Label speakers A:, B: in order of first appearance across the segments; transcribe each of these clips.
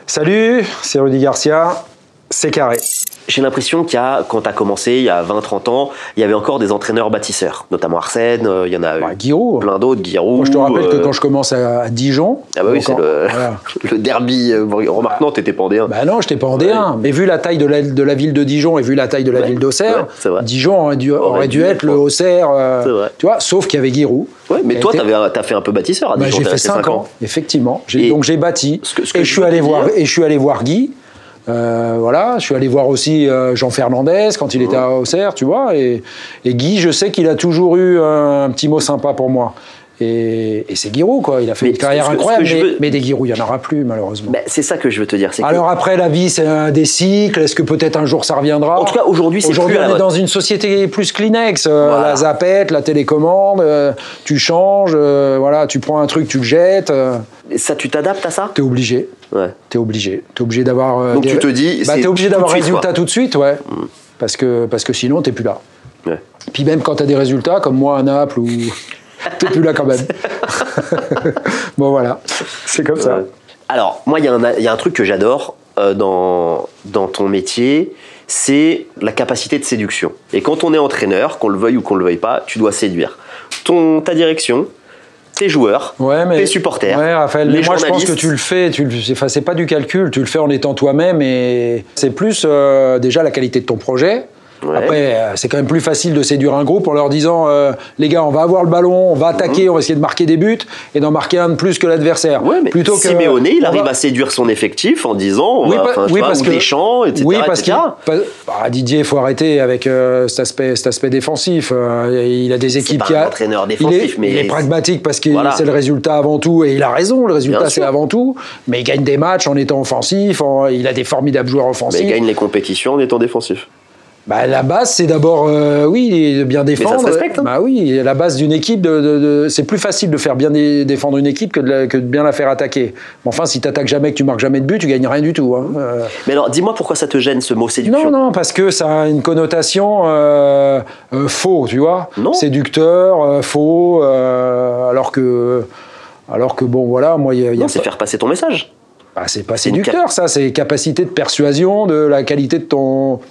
A: Salut, c'est Rudy Garcia, c'est carré.
B: J'ai l'impression quand tu as commencé, il y a 20-30 ans, il y avait encore des entraîneurs bâtisseurs, notamment Arsène, il y en a
A: Giroud.
B: Plein d'autres, Giroud.
A: Moi, je te rappelle que quand je commence à Dijon...
B: Ah bah oui, c'est le derby. Remarque, non, t'étais pas en D1.
A: Bah non, j'étais pas en D1. Mais vu la taille de la ville de Dijon et vu la taille de la ville d'Auxerre, Dijon aurait dû être le Auxerre, tu vois, sauf qu'il y avait Giroud.
B: Ouais, mais toi, t'as fait un peu bâtisseur à Dijon.
A: J'ai fait 5 ans, effectivement. Donc j'ai bâti. Et je suis allé voir Guy. Voilà, je suis allé voir aussi Jean Fernandez quand il était à Auxerre, tu vois, et Guy, je sais qu'il a toujours eu un petit mot sympa pour moi. Et c'est Giroud, quoi. Il a fait une carrière incroyable, mais des Giroud, il n'y en aura plus, malheureusement.
B: Ben, c'est ça que je veux te dire.
A: Alors après, la vie, c'est des cycles. Est-ce que peut-être un jour ça reviendra?
B: En tout cas, aujourd'hui, c'est plus
A: Aujourd'hui, on est dans une société plus Kleenex. Voilà. La zapette, la télécommande, tu changes, voilà, tu prends un truc, tu le jettes.
B: Ça, tu t'adaptes à ça?
A: T'es obligé.
B: Ouais.
A: T'es obligé d'avoir.
B: Donc tu te dis.
A: T'es obligé d'avoir résultat tout de suite, ouais. Parce que sinon, t'es plus là.
B: Ouais.
A: Puis même quand t'as des résultats, comme moi à Naples, ou t'es plus là quand même. Bon voilà, c'est comme ça.
B: Alors moi, il y a un truc que j'adore dans ton métier, c'est la capacité de séduction. Et quand on est entraîneur, qu'on le veuille ou qu'on le veuille pas, tu dois séduire ta direction, tes joueurs, tes supporters,
A: Raphaël,
B: les
A: moi je pense
B: journalistes.
A: que tu le fais, c'est pas du calcul, tu le fais en étant toi-même et c'est plus déjà la qualité de ton projet. Ouais. Après, c'est quand même plus facile de séduire un groupe en leur disant les gars, on va avoir le ballon, on va attaquer, on va essayer de marquer des buts et d'en marquer un de plus que l'adversaire.
B: Ouais, mais plutôt Simeone, il arrive à séduire son effectif en disant parce que Deschamps, etc.
A: Oui, parce que Didier, il faut arrêter avec cet aspect défensif. Il a des équipes
B: qui... C'est pas un entraîneur défensif,
A: il est pragmatique parce que c'est le résultat avant tout et il a raison, le résultat c'est avant tout, mais il gagne des matchs en étant offensif, il a des formidables joueurs offensifs.
B: Mais il gagne les compétitions en étant défensif.
A: Bah, la base, c'est d'abord, de bien défendre.
B: Mais ça se respecte, hein.
A: Bah oui, la base d'une équipe, c'est plus facile de faire bien défendre une équipe que de bien la faire attaquer. Mais enfin, si tu n'attaques jamais, que tu marques jamais de but, tu gagnes rien du tout. Hein.
B: Mais alors, dis-moi pourquoi ça te gêne, ce mot séduction?
A: Non, parce que ça a une connotation faux, tu vois.
B: Non.
A: Séducteur, faux, alors que bon, voilà, moi...
B: c'est faire passer ton message.
A: Bah, c'est pas séducteur, ça, c'est capacité de persuasion, de la qualité de ton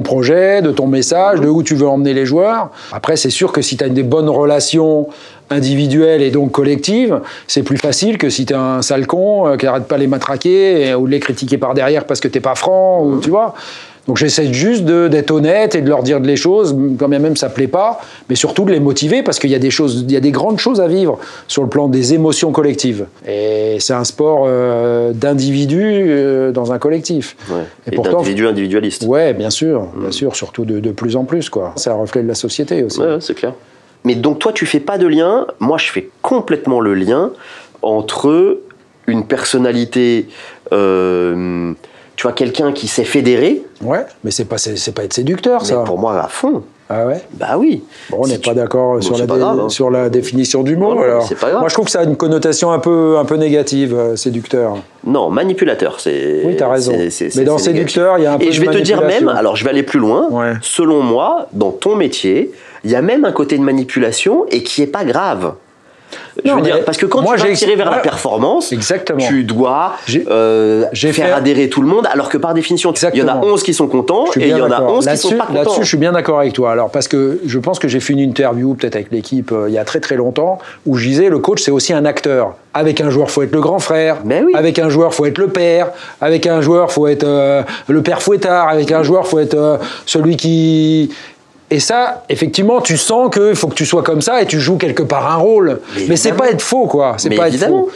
A: projet, de ton message, de où tu veux emmener les joueurs. Après, c'est sûr que si tu as des bonnes relations individuelles et donc collectives, c'est plus facile que si tu es un sale con qui n'arrête pas de les matraquer ou de les critiquer par derrière parce que tu n'es pas franc, ou, tu vois. Donc j'essaie juste d'être honnête et de leur dire les choses, quand même ça ne plaît pas, mais surtout de les motiver parce qu'il y a des grandes choses à vivre sur le plan des émotions collectives. Et c'est un sport d'individu dans un collectif.
B: Ouais. Et d'individu individualiste.
A: Ouais, bien sûr, surtout de plus en plus, quoi. C'est un reflet de la société aussi.
B: Ouais, c'est clair. Mais donc toi, tu fais pas de lien, moi je fais complètement le lien entre une personnalité... tu vois, quelqu'un qui sait fédérer. Ouais,
A: mais c'est pas être séducteur, ça.
B: Mais pour moi, à fond.
A: Ah ouais?
B: Bah oui.
A: Bon, on n'est pas d'accord sur la définition du mot.
B: Non,
A: alors.
B: C'est pas grave.
A: Moi, je trouve que ça a une connotation un peu négative, séducteur.
B: Non, manipulateur.
A: Oui, t'as raison. Mais dans séducteur, il y a un peu de manipulation. Et je vais te dire même, alors je vais aller plus loin, selon moi, dans ton métier, il y a même un côté de manipulation et qui est pas grave. Je veux dire, parce que quand tu vas tirer vers la performance, tu dois faire adhérer tout le monde, alors que par définition, il y en a 11 qui sont contents et il y en a 11 qui sont pas contents. Là-dessus, je suis bien d'accord avec toi. Alors, parce que je pense que j'ai fait une interview, peut-être avec l'équipe, il y a très très longtemps, où je disais, le coach, c'est aussi un acteur. Avec un joueur, il faut être le grand frère.
B: Oui.
A: Avec un joueur, il faut être le père. Avec un joueur, il faut être le père fouettard. Avec un joueur, il faut être celui qui... Et ça, effectivement, tu sens qu'il faut que tu sois comme ça et tu joues quelque part un rôle. Mais c'est pas être faux, quoi. C'est pas être faux.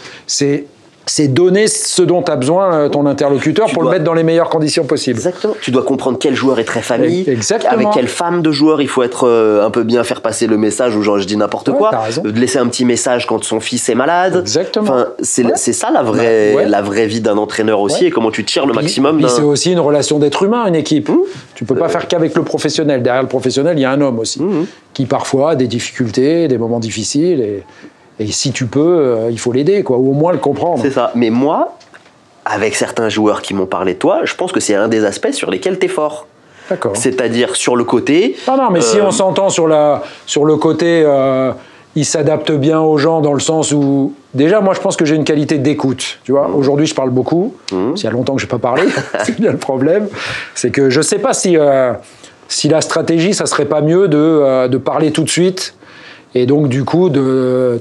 A: C'est donner ce dont tu as besoin ton interlocuteur pour le mettre dans les meilleures conditions possibles.
B: Exactement. Tu dois comprendre quel joueur est très famille, avec quelle femme de joueur il faut être un peu bien faire passer le message, ou genre je dis n'importe quoi, de laisser un petit message quand son fils est malade.
A: Exactement.
B: Enfin, c'est ça la vraie vie d'un entraîneur aussi, et comment tu tires le maximum.
A: Puis c'est aussi une relation d'être humain, une équipe. Tu peux pas faire qu'avec le professionnel. Derrière le professionnel, il y a un homme aussi, qui parfois a des difficultés, des moments difficiles, et si tu peux, il faut l'aider, quoi, ou au moins le comprendre.
B: C'est ça. Mais moi, avec certains joueurs qui m'ont parlé de toi, je pense que c'est un des aspects sur lesquels tu es fort.
A: D'accord.
B: C'est-à-dire sur le côté...
A: Non, mais si on s'entend sur le côté, il s'adapte bien aux gens dans le sens où Déjà, moi, je pense que j'ai une qualité d'écoute. Tu vois, aujourd'hui, je parle beaucoup. Il y a longtemps que je n'ai pas parlé. C'est bien le problème. C'est que je ne sais pas si la stratégie, ça serait pas mieux de parler tout de suite. Et donc, du coup,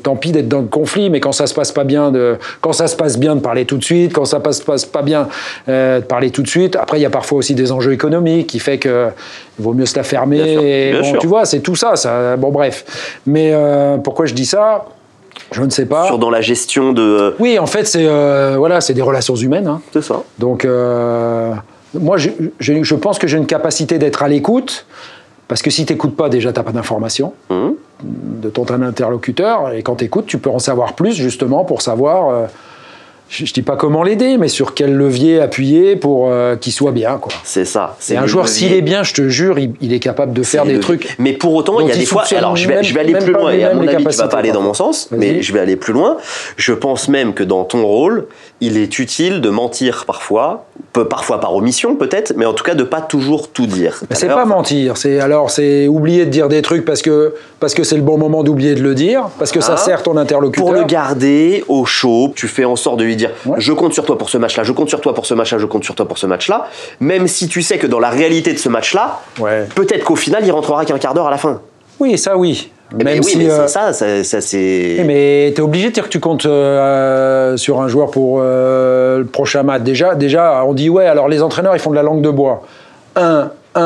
A: tant pis d'être dans le conflit, mais quand ça se passe pas bien, quand ça se passe bien, de parler tout de suite. Quand ça passe pas bien, de parler tout de suite. Après, il y a parfois aussi des enjeux économiques qui fait que il vaut mieux se la fermer.
B: Bien sûr.
A: Tu vois, c'est tout ça. Bon, bref. Mais pourquoi je dis ça? Je ne sais pas.
B: Dans la gestion de...
A: Oui, en fait, c'est des relations humaines. Hein.
B: C'est ça.
A: Donc, moi, je pense que j'ai une capacité d'être à l'écoute, parce que si tu n'écoutes pas, déjà, tu n'as pas d'informations de ton interlocuteur, et quand tu écoutes, tu peux en savoir plus, justement, pour savoir... je ne dis pas comment l'aider, mais sur quel levier appuyer pour qu'il soit bien, quoi.
B: C'est ça.
A: Et un joueur, s'il est bien, je te jure, il est capable de faire des trucs.
B: Mais pour autant, il y a des fois... Alors, je vais aller plus loin, et à mon avis, tu ne vas pas aller dans mon sens, mais je vais aller plus loin. Je pense même que dans ton rôle, il est utile de mentir parfois par omission peut-être, mais en tout cas de pas toujours tout dire.
A: C'est pas mentir, c'est oublier de dire des trucs parce que c'est le bon moment d'oublier de le dire, parce que ça sert ton interlocuteur.
B: Pour le garder au chaud, tu fais en sorte de lui dire je compte sur toi pour ce match-là, je compte sur toi pour ce match-là, je compte sur toi pour ce match-là, même si tu sais que dans la réalité de ce match-là, peut-être qu'au final il rentrera qu'un quart d'heure à la fin.
A: Oui, ça oui.
B: Mais c'est ça c'est...
A: Mais t'es obligé de dire que tu comptes sur un joueur pour le prochain match. Déjà, on dit alors les entraîneurs ils font de la langue de bois.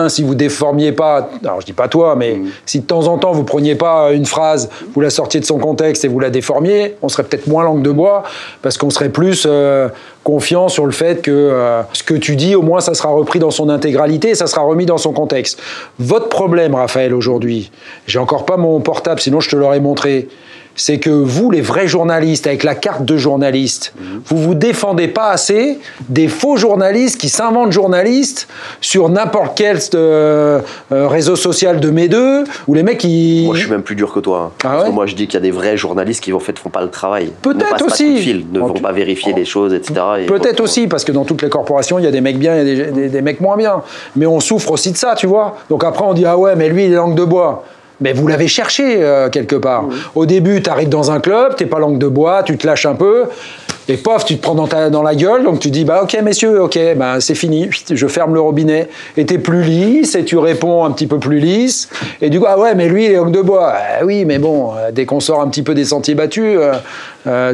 A: Si vous déformiez pas, alors je dis pas toi, mais si de temps en temps vous preniez pas une phrase, vous la sortiez de son contexte et vous la déformiez, on serait peut-être moins langue de bois, parce qu'on serait plus confiant sur le fait que ce que tu dis, au moins ça sera repris dans son intégralité et ça sera remis dans son contexte. Votre problème, Raphaël, aujourd'hui, j'ai encore pas mon portable, sinon je te l'aurais montré, c'est que vous, les vrais journalistes, avec la carte de journaliste, vous défendez pas assez des faux journalistes qui s'inventent journalistes sur n'importe quel réseau social de mes deux, ou les mecs qui...
B: Moi, je suis même plus dur que toi. Parce que moi, je dis qu'il y a des vrais journalistes qui, en fait, font pas le travail.
A: Peut-être aussi.
B: Pas de fil, ne vont pas vérifier les choses, etc.
A: Peut-être aussi, parce que dans toutes les corporations, il y a des mecs bien et des mecs moins bien. Mais on souffre aussi de ça, tu vois. Donc après, on dit, mais lui, il est langue de bois. Mais vous l'avez cherché quelque part. Au début, tu arrives dans un club, t'es pas langue de bois, tu te lâches un peu, et pof, tu te prends dans la gueule, donc tu dis, ok messieurs, c'est fini, je ferme le robinet. Et t'es plus lisse, et tu réponds un petit peu plus lisse, et du coup, mais lui, il est langue de bois. Oui, mais bon, dès qu'on sort un petit peu des sentiers battus,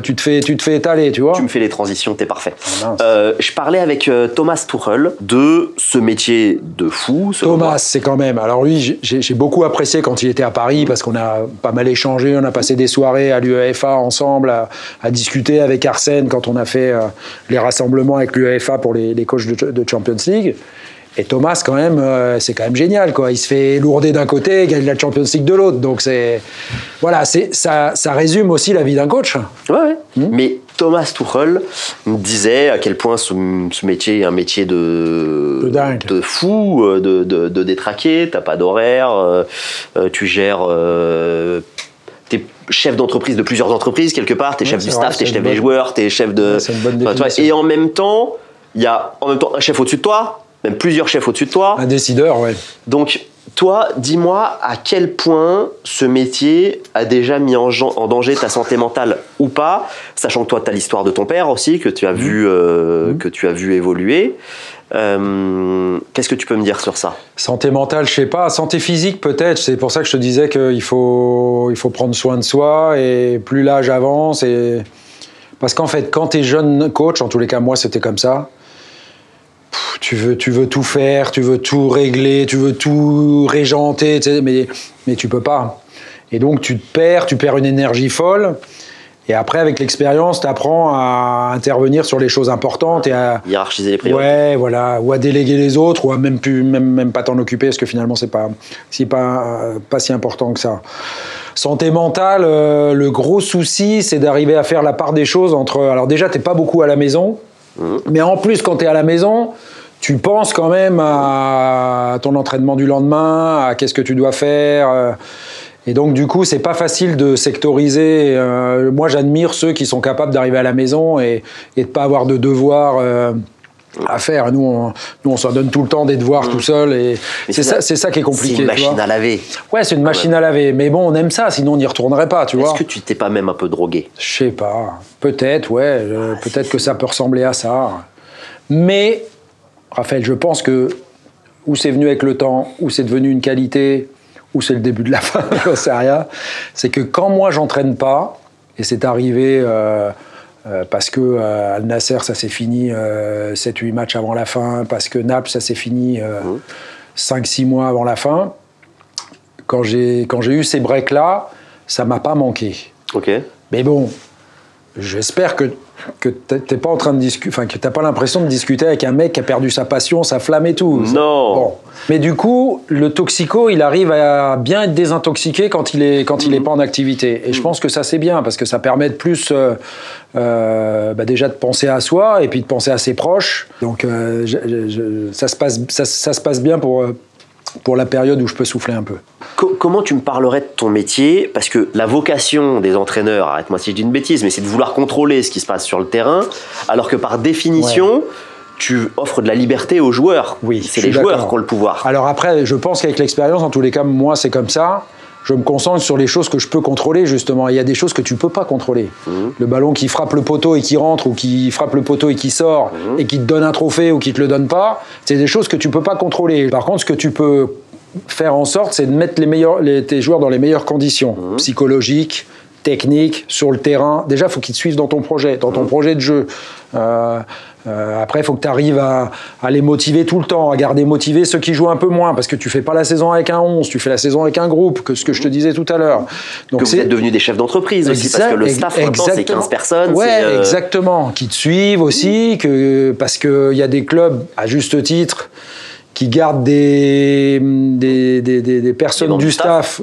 A: tu te fais étaler, tu vois.
B: Tu me fais les transitions, t'es parfait. Je parlais avec Thomas Tuchel de ce métier de fou.
A: Thomas, c'est quand même... Alors lui, j'ai beaucoup apprécié quand il était à Paris, parce qu'on a pas mal échangé, on a passé des soirées à l'UEFA ensemble, à discuter avec Arsène quand on a fait les rassemblements avec l'UEFA pour les coachs de Champions League. Et Thomas, quand même, c'est quand même génial, quoi. Il se fait lourder d'un côté, gagne la Champions League de l'autre. Donc ça résume aussi la vie d'un coach.
B: Ouais. Mais Thomas Tuchel me disait à quel point ce métier est un métier de fou, de détraqué. T'as pas d'horaire, tu gères. T'es chef d'entreprise de plusieurs entreprises quelque part. T'es chef du staff, t'es chef des joueurs, t'es chef de.
A: C'est une bonne définition.
B: Et en même temps, il y a un chef au-dessus de toi. Même plusieurs chefs au-dessus de toi.
A: Un décideur, ouais.
B: Donc, toi, dis-moi à quel point ce métier a déjà mis en danger ta santé mentale ou pas, sachant que toi, tu as l'histoire de ton père aussi, que tu as vu évoluer. Qu'est-ce que tu peux me dire sur ça?
A: Santé mentale, je sais pas. Santé physique, peut-être. C'est pour ça que je te disais qu'il faut prendre soin de soi, et plus l'âge avance. Parce qu'en fait, quand tu es jeune coach, en tous les cas, moi, c'était comme ça, tu veux tout faire, tu veux tout régler, tu veux tout régenter, mais tu peux pas. Et donc tu perds une énergie folle. Et après, avec l'expérience, tu apprends à intervenir sur les choses importantes et à
B: hiérarchiser les priorités.
A: Ouais, voilà, ou à déléguer les autres, ou à même pas t'en occuper, parce que finalement c'est pas si important que ça. Santé mentale, le gros souci, c'est d'arriver à faire la part des choses entre. Alors déjà, t'es pas beaucoup à la maison, mais en plus, quand t'es à la maison, tu penses quand même à ton entraînement du lendemain, à qu'est-ce que tu dois faire. Et donc, du coup, c'est pas facile de sectoriser. Moi, j'admire ceux qui sont capables d'arriver à la maison et de pas avoir de devoirs à faire. Nous, on s'en donne tout le temps des devoirs tout seul. Et c'est ça qui est compliqué.
B: C'est une machine à laver.
A: Ouais, c'est une machine à laver. Mais bon, on aime ça, sinon on n'y retournerait pas, tu vois.
B: Est-ce que tu t'es pas même un peu drogué?
A: Je sais pas. Peut-être, ouais. Peut-être que ça peut ressembler à ça. Mais, Raphaël, je pense que ou c'est venu avec le temps, ou c'est devenu une qualité, ou c'est le début de la fin, j'en sais rien. C'est que quand moi, j'entraîne pas, et c'est arrivé parce que Al Nasser, ça s'est fini 7-8 matchs avant la fin, parce que Naples, ça s'est fini 5-6 mois avant la fin. Quand j'ai eu ces breaks-là, ça m'a pas manqué.
B: Ok.
A: Mais bon, j'espère que t'es pas en train de discuter, enfin que t'as pas l'impression de discuter avec un mec qui a perdu sa passion, sa flamme et tout.
B: Non.
A: Bon. Mais du coup, le toxico, il arrive à bien être désintoxiqué quand il est pas en activité. Et je pense que ça c'est bien parce que ça permet de plus déjà de penser à soi et puis de penser à ses proches. Donc ça se passe bien pour la période où je peux souffler un peu.
B: Comment tu me parlerais de ton métier? Parce que la vocation des entraîneurs, arrête-moi si je dis une bêtise, mais c'est de vouloir contrôler ce qui se passe sur le terrain, alors que par définition, tu offres de la liberté aux joueurs.
A: Oui,
B: c'est les joueurs qui ont le pouvoir.
A: Alors après, je pense qu'avec l'expérience, en tous les cas, moi c'est comme ça. Je me concentre sur les choses que je peux contrôler, justement. Il y a des choses que tu peux pas contrôler. Le ballon qui frappe le poteau et qui rentre, ou qui frappe le poteau et qui sort, et qui te donne un trophée ou qui te le donne pas, c'est des choses que tu peux pas contrôler. Par contre, ce que tu peux faire en sorte, c'est de mettre tes joueurs dans les meilleures conditions, psychologiques, techniques, sur le terrain. Déjà, il faut qu'ils te suivent dans ton projet de jeu. Après, il faut que tu arrives à les motiver tout le temps, à garder motivés ceux qui jouent un peu moins, parce que tu fais pas la saison avec un 11, tu fais la saison avec un groupe, que ce que je te disais tout à l'heure. Donc
B: que vous êtes devenus des chefs d'entreprise aussi, parce que le staff maintenant c'est 15 personnes.
A: Ouais, exactement, qui te suivent aussi, parce qu'il y a des clubs, à juste titre, qui gardent des personnes du staff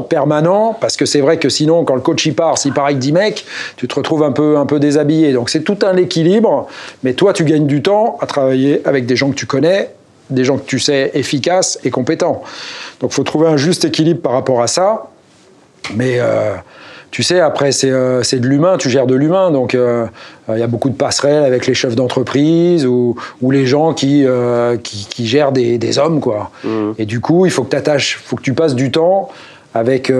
A: permanents, parce que c'est vrai que sinon, quand le coach y part, s'il part avec 10 mecs, tu te retrouves un peu déshabillé. Donc c'est tout un équilibre, mais toi, tu gagnes du temps à travailler avec des gens que tu connais, des gens que tu sais efficaces et compétents. Donc il faut trouver un juste équilibre par rapport à ça, mais... tu sais, après, c'est de l'humain, tu gères de l'humain, donc il y a beaucoup de passerelles avec les chefs d'entreprise ou les gens qui gèrent des hommes, quoi. Et du coup, il faut que tu passes du temps avec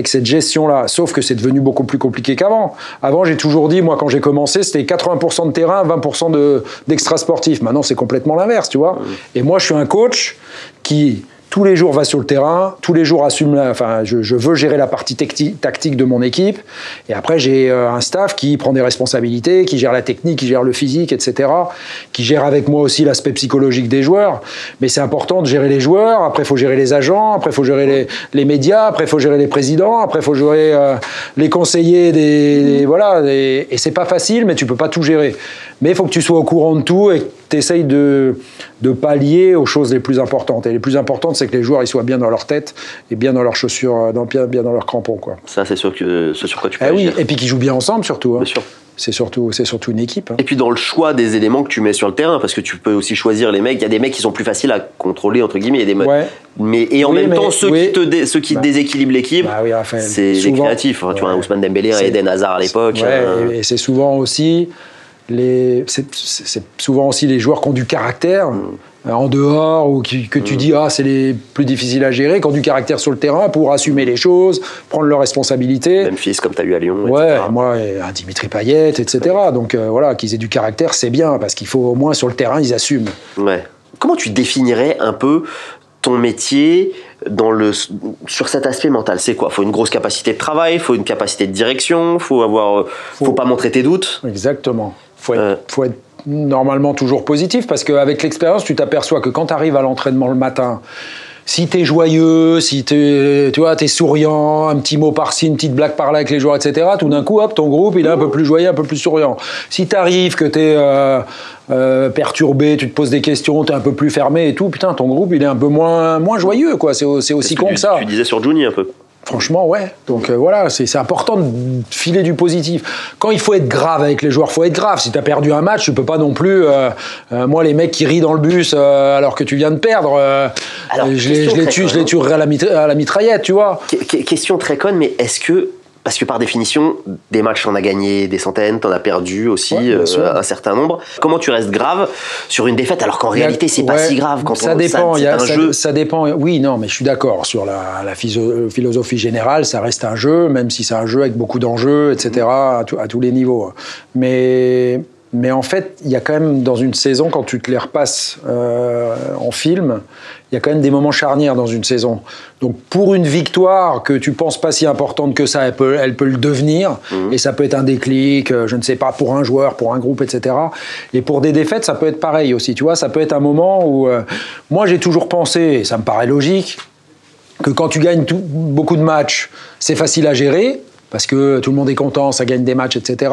A: cette gestion-là. Sauf que c'est devenu beaucoup plus compliqué qu'avant. Avant, j'ai toujours dit, moi, quand j'ai commencé, c'était 80% de terrain, 20% d'extra sportif. Maintenant, c'est complètement l'inverse, tu vois. Et moi, je suis un coach qui... tous les jours va sur le terrain, tous les jours assume je veux gérer la partie tactique de mon équipe. Et après, j'ai un staff qui prend des responsabilités, qui gère la technique, qui gère le physique, etc. Qui gère avec moi aussi l'aspect psychologique des joueurs. Mais c'est important de gérer les joueurs. Après, il faut gérer les agents. Après, il faut gérer les médias. Après, il faut gérer les présidents. Après, il faut gérer les conseillers. Voilà. Et c'est pas facile, mais tu peux pas tout gérer. Mais il faut que tu sois au courant de tout et que tu essayes de pallier aux choses les plus importantes. Et les plus importantes, c'est que les joueurs ils soient bien dans leur tête et bien dans leurs chaussures, bien dans leurs crampons, quoi.
B: Ça, c'est sûr que ce sur quoi tu peux
A: agir. Oui, et puis qu'ils jouent bien ensemble, surtout. Hein.
B: Bien sûr.
A: C'est surtout une équipe. Hein.
B: Et puis dans le choix des éléments que tu mets sur le terrain, parce que tu peux aussi choisir les mecs. Il y a des mecs qui sont plus faciles à contrôler, entre guillemets. Il y a des en même temps, ceux qui déséquilibrent l'équipe, c'est les créatifs. Tu vois, Ousmane Dembélé, Eden Hazard à l'époque.
A: Et c'est souvent aussi... c'est souvent aussi les joueurs qui ont du caractère en dehors ou que tu dis c'est les plus difficiles à gérer, qui ont du caractère sur le terrain pour assumer les choses, prendre leurs responsabilités.
B: Memphis comme tu as eu à Lyon,
A: etc. Moi, un Dimitri Payet, etc. Donc voilà, qu'ils aient du caractère, c'est bien parce qu'il faut au moins sur le terrain ils assument.
B: Ouais. Comment tu définirais un peu ton métier sur cet aspect mental? C'est quoi? Faut une grosse capacité de travail, faut une capacité de direction, faut pas montrer tes doutes.
A: Exactement. Faut être normalement toujours positif parce qu'avec l'expérience, tu t'aperçois que quand tu arrives à l'entraînement le matin, si t'es joyeux, si t'es souriant, un petit mot par-ci, une petite blague par-là avec les joueurs, etc., tout d'un coup, hop, ton groupe, il est un peu plus joyeux, un peu plus souriant. Si t'arrives, que t'es perturbé, tu te poses des questions, t'es un peu plus fermé et tout, putain, ton groupe, il est un peu moins joyeux, quoi. C'est aussi con que ça.
B: Tu disais sur Juni un peu.
A: Franchement, ouais. Donc voilà, c'est important de filer du positif. Quand il faut être grave avec les joueurs, faut être grave. Si t'as perdu un match, tu peux pas non plus... moi, les mecs qui rient dans le bus alors que tu viens de perdre, je les tuerai à la mitraillette, tu vois.
B: Question très conne, mais est-ce que Parce que par définition, des matchs, t'en as gagné des centaines, t'en as perdu aussi un certain nombre. Comment tu restes grave sur une défaite alors qu'en réalité, c'est pas si grave quand
A: ça dépend. Ça dépend. Oui, non, mais je suis d'accord sur la philosophie générale. Ça reste un jeu, même si c'est un jeu avec beaucoup d'enjeux, etc. À tous les niveaux. Mais en fait, il y a quand même, dans une saison, quand tu te les repasses en film, il y a quand même des moments charnières dans une saison. Donc, pour une victoire que tu ne penses pas si importante que ça, elle peut le devenir. Et ça peut être un déclic, je ne sais pas, pour un joueur, pour un groupe, etc. Et pour des défaites, ça peut être pareil aussi. Tu vois, ça peut être un moment où... moi, j'ai toujours pensé, et ça me paraît logique, que quand tu gagnes beaucoup de matchs, c'est facile à gérer, parce que tout le monde est content, ça gagne des matchs, etc.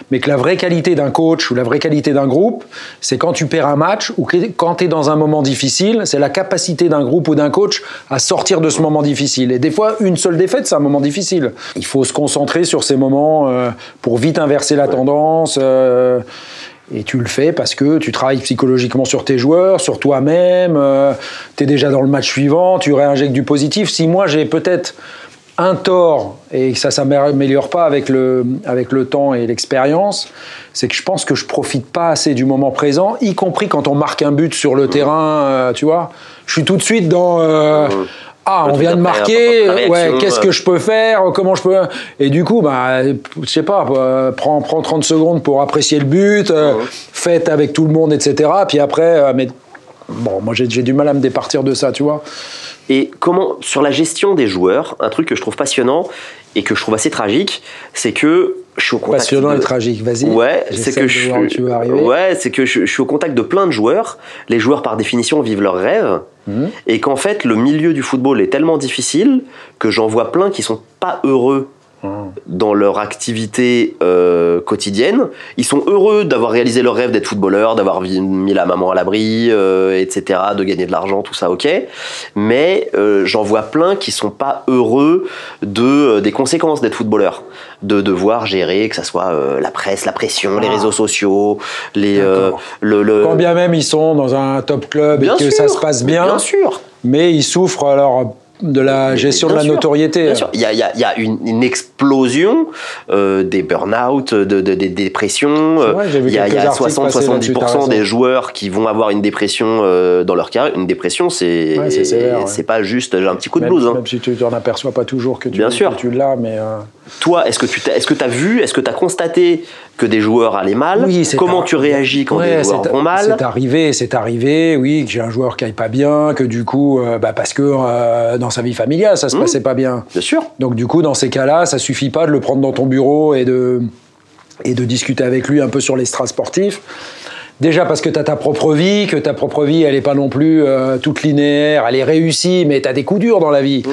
A: Mais que la vraie qualité d'un coach ou la vraie qualité d'un groupe, c'est quand tu perds un match ou quand tu es dans un moment difficile, c'est la capacité d'un groupe ou d'un coach à sortir de ce moment difficile. Et des fois, une seule défaite, c'est un moment difficile. Il faut se concentrer sur ces moments pour vite inverser la tendance. Et tu le fais parce que tu travailles psychologiquement sur tes joueurs, sur toi-même, tu es déjà dans le match suivant, tu réinjectes du positif. Si moi, j'ai peut-être un tort, et que ça ne s'améliore pas avec le temps et l'expérience, c'est que je pense que je ne profite pas assez du moment présent, y compris quand on marque un but sur le terrain, tu vois. Je suis tout de suite dans... on vient de marquer, qu'est-ce que je peux faire, comment je peux... Et du coup, je sais pas, prends 30 secondes pour apprécier le but, faites avec tout le monde, etc. Puis après, moi j'ai du mal à me départir de ça, tu vois.
B: Et comment, sur la gestion des joueurs, un truc que je trouve passionnant et que je trouve assez tragique, c'est que je suis au contact
A: passionnant et tragique, vas-y.
B: Ouais, c'est que je suis au contact de plein de joueurs. Les joueurs, par définition, vivent leurs rêves. Et qu'en fait, le milieu du football est tellement difficile que j'en vois plein qui sont pas heureux dans leur activité quotidienne. Ils sont heureux d'avoir réalisé leur rêve d'être footballeur, d'avoir mis la maman à l'abri, etc., de gagner de l'argent, tout ça, ok. Mais j'en vois plein qui sont pas heureux des conséquences d'être footballeur, de devoir gérer, que ça soit la presse, la pression, les réseaux sociaux,
A: quand bien même ils sont dans un top club et que ça se passe bien,
B: sûr.
A: Mais ils souffrent alors de la gestion de la notoriété.
B: Bien sûr. Il y a une explosion des burn-out, des dépressions. Il y a 60-70% des joueurs qui vont avoir une dépression dans leur carrière. Une dépression, c'est pas juste un petit coup de blues.
A: Même si tu n'en aperçois pas toujours que tu l'as. Mais
B: toi, est-ce que tu as vu, est-ce que tu as constaté que des joueurs allaient mal? Comment tu réagis quand des joueurs vont mal?
A: C'est arrivé, oui, que j'ai un joueur qui aille pas bien, que du coup, parce que dans sa vie familiale, ça se passait pas bien.
B: Bien sûr.
A: Donc du coup, dans ces cas-là, ça suffit pas de le prendre dans ton bureau et de discuter avec lui un peu sur les strates sportifs. Déjà parce que tu as ta propre vie, que ta propre vie, elle n'est pas non plus toute linéaire, elle est réussie, mais tu as des coups durs dans la vie.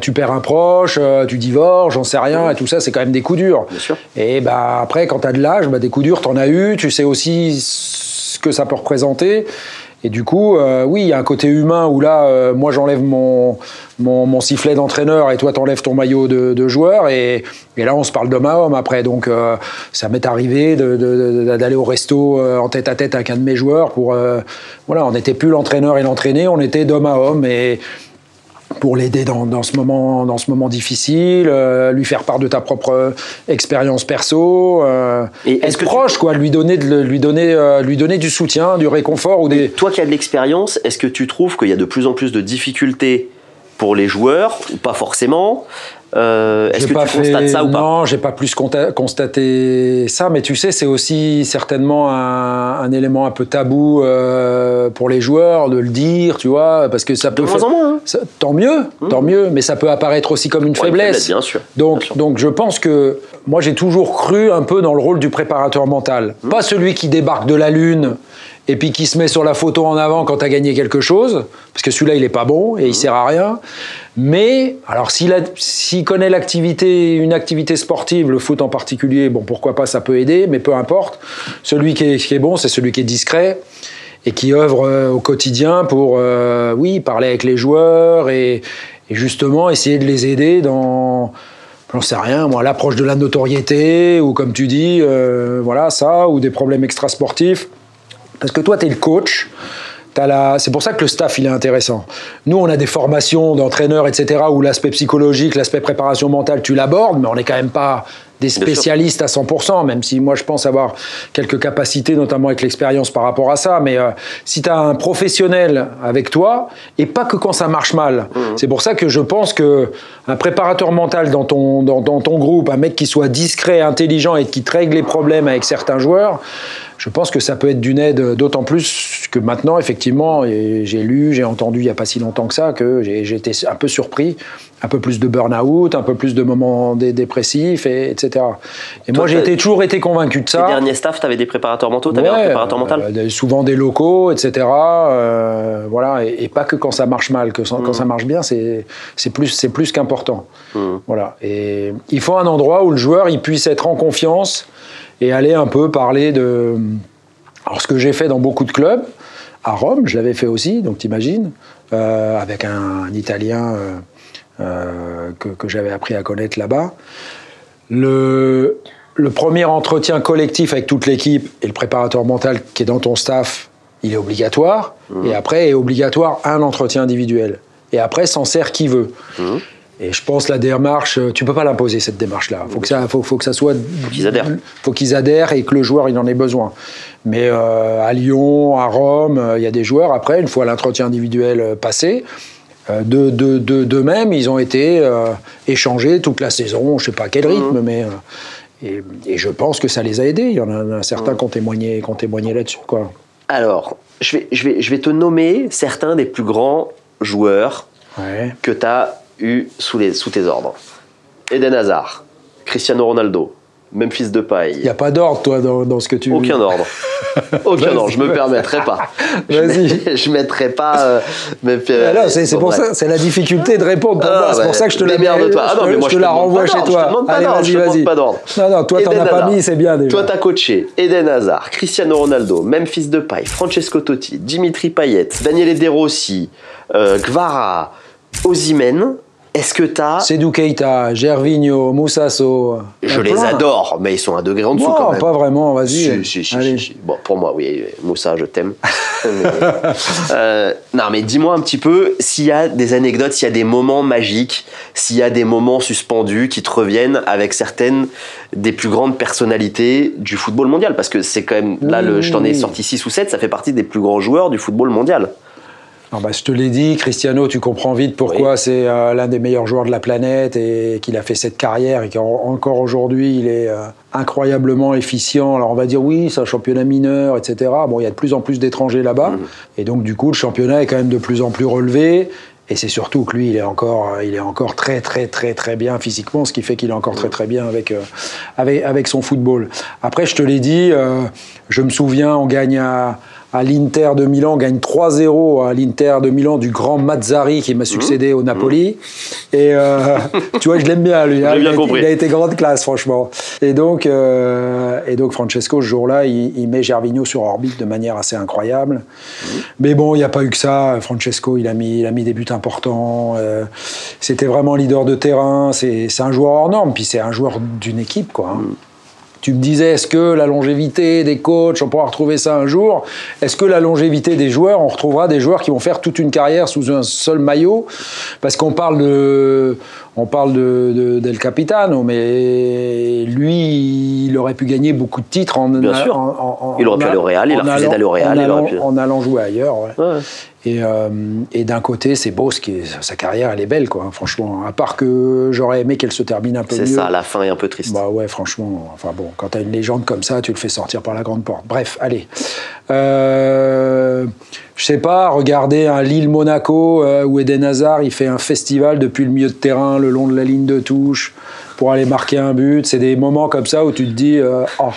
A: Tu perds un proche, tu divorces, j'en sais rien, et tout ça, c'est quand même des coups durs.
B: Bien sûr.
A: Et après, quand tu as de l'âge, des coups durs, tu en as eu, tu sais aussi ce que ça peut représenter. Et du coup, oui, il y a un côté humain où là, moi j'enlève mon sifflet d'entraîneur et toi t'enlèves ton maillot de joueur et là on se parle d'homme à homme après. Donc ça m'est arrivé d'aller au resto en tête à tête avec un de mes joueurs pour on n'était plus l'entraîneur et l'entraîné, on était d'homme à homme et pour l'aider dans ce moment difficile, lui faire part de ta propre expérience perso, et être proche, lui donner du soutien, du réconfort.
B: Toi qui as de l'expérience, est-ce que tu trouves qu'il y a de plus en plus de difficultés pour les joueurs, ou pas forcément? Est-ce que tu constates ça ou pas?
A: Non, j'ai pas plus constaté ça, mais tu sais, c'est aussi certainement un élément un peu tabou pour les joueurs de le dire, tu vois, parce que ça peut...
B: De moins en moins.
A: Tant mieux, mais ça peut apparaître aussi comme une faiblesse.
B: Bien sûr.
A: Donc je pense que moi j'ai toujours cru un peu dans le rôle du préparateur mental. Pas celui qui débarque de la Lune et puis qui se met sur la photo en avant quand tu as gagné quelque chose, parce que celui-là, il est pas bon et il sert à rien. Mais, alors, s'il connaît une activité sportive, le foot en particulier, pourquoi pas, ça peut aider, mais peu importe. Celui qui est bon, c'est celui qui est discret et qui œuvre au quotidien pour, parler avec les joueurs et justement essayer de les aider dans... J'en sais rien, moi, l'approche de la notoriété ou, comme tu dis, ça, ou des problèmes extrasportifs. Parce que toi, tu es le coach, C'est pour ça que le staff, il est intéressant. Nous, on a des formations d'entraîneurs, etc., où l'aspect psychologique, l'aspect préparation mentale, tu l'abordes, mais on n'est quand même pas des spécialistes à 100%, même si moi, je pense avoir quelques capacités, notamment avec l'expérience par rapport à ça. Mais si tu as un professionnel avec toi, et pas que quand ça marche mal, c'est pour ça que je pense qu'un préparateur mental dans ton groupe, un mec qui soit discret, intelligent et qui te règle les problèmes avec certains joueurs, je pense que ça peut être d'une aide, d'autant plus que maintenant, effectivement, et j'ai lu, j'ai entendu il n'y a pas si longtemps que ça, que j'ai été un peu surpris, un peu plus de burn-out, un peu plus de moments dépressifs, etc. Et toi, moi, j'ai toujours été convaincu de ça.
B: Les derniers staffs, tu avais des préparateurs mentaux, tu avais un préparateur mental
A: souvent des locaux, etc. Voilà, et pas que quand ça marche mal, quand ça marche bien, c'est plus qu'important. Voilà. Et il faut un endroit où le joueur il puisse être en confiance et aller un peu parler de... Alors, ce que j'ai fait dans beaucoup de clubs, à Rome, je l'avais fait aussi, donc t'imagines, avec un Italien que j'avais appris à connaître là-bas. Le premier entretien collectif avec toute l'équipe et le préparateur mental qui est dans ton staff, il est obligatoire. Et après, est obligatoire un entretien individuel. Et après, s'en sert qui veut. Et je pense la démarche, tu peux pas l'imposer cette démarche-là. Faut que ça soit.
B: Faut qu'ils adhèrent.
A: Faut qu'ils adhèrent et que le joueur il en ait besoin. Mais à Lyon, à Rome, il y a des joueurs après, une fois l'entretien individuel passé, d'eux-mêmes, ils ont été échangés toute la saison. Je sais pas à quel rythme, mais et je pense que ça les a aidés. Il y en a certains qui ont témoigné là-dessus, quoi.
B: Alors, je vais te nommer certains des plus grands joueurs que tu as eu sous tes ordres. Eden Hazard, Cristiano Ronaldo, Memphis Depay.
A: Il n'y a pas d'ordre, toi, dans ce que tu...
B: Aucun ordre. Aucun ordre, je me permettrai pas.
A: Vas-y.
B: Je mettrai pas...
A: c'est pour ça, c'est la difficulté de répondre pour moi. C'est pour ça que je te la
B: mets.
A: Je te la renvoie chez toi.
B: Allez, vas-y. Je te demande pas d'ordre.
A: Non, toi, t'en as pas mis, c'est bien déjà.
B: Toi, t'as coaché Eden Hazard, Cristiano Ronaldo, Memphis Depay, Francesco Totti, Dimitri Payet, Daniele De Rossi, Gvara, Osimhen. Est-ce que t'as...
A: Sedou Keita, Gervinho, Moussa Sow...
B: Je les adore, mais ils sont un degré en dessous quand même.
A: Non, pas vraiment, vas-y.
B: Si. Bon, pour moi, oui, Moussa, je t'aime. Non, mais dis-moi un petit peu s'il y a des anecdotes, s'il y a des moments magiques, s'il y a des moments suspendus qui te reviennent avec certaines des plus grandes personnalités du football mondial. Parce que c'est quand même... Là, je t'en ai sorti 6 ou 7, ça fait partie des plus grands joueurs du football mondial.
A: Non, je te l'ai dit, Cristiano, tu comprends vite pourquoi c'est l'un des meilleurs joueurs de la planète et qu'il a fait cette carrière et qu'encore aujourd'hui, il est incroyablement efficient. Alors on va dire oui, c'est un championnat mineur, etc. Bon, il y a de plus en plus d'étrangers là-bas. Et donc du coup, le championnat est quand même de plus en plus relevé. Et c'est surtout que lui, il est encore très, très, très, très bien physiquement, ce qui fait qu'il est encore très, très bien avec son football. Après, je te l'ai dit, je me souviens, on gagne à l'Inter de Milan, on gagne 3-0 à l'Inter de Milan du grand Mazzarri qui m'a succédé au Napoli. Et tu vois, je l'aime bien, lui. Hein, il a été grande classe, franchement. Et donc Francesco, ce jour-là, il met Gervinho sur orbite de manière assez incroyable. Mais bon, il n'y a pas eu que ça. Francesco, il a mis des buts importants. C'était vraiment leader de terrain. C'est un joueur hors norme, puis c'est un joueur d'une équipe, quoi. Hein. Tu me disais, est-ce que la longévité des coachs, on pourra retrouver ça un jour? Est-ce que la longévité des joueurs, on retrouvera des joueurs qui vont faire toute une carrière sous un seul maillot? Parce qu'on parle d'El Capitano, mais lui, il aurait pu gagner beaucoup de titres
B: Bien sûr. Il aurait pu aller au Real, il a refusé d'aller au Real.
A: En allant jouer ailleurs, ouais. Et d'un côté, c'est beau, sa carrière, elle est belle, quoi, franchement. À part que j'aurais aimé qu'elle se termine un peu mieux.
B: C'est ça, la fin est un peu triste.
A: Bah ouais, franchement. Enfin bon, quand t'as une légende comme ça, tu le fais sortir par la grande porte. Bref, allez. Je sais pas, regardez un Lille-Monaco où Eden Hazard, il fait un festival depuis le milieu de terrain, le long de la ligne de touche, pour aller marquer un but. C'est des moments comme ça où tu te dis, oh.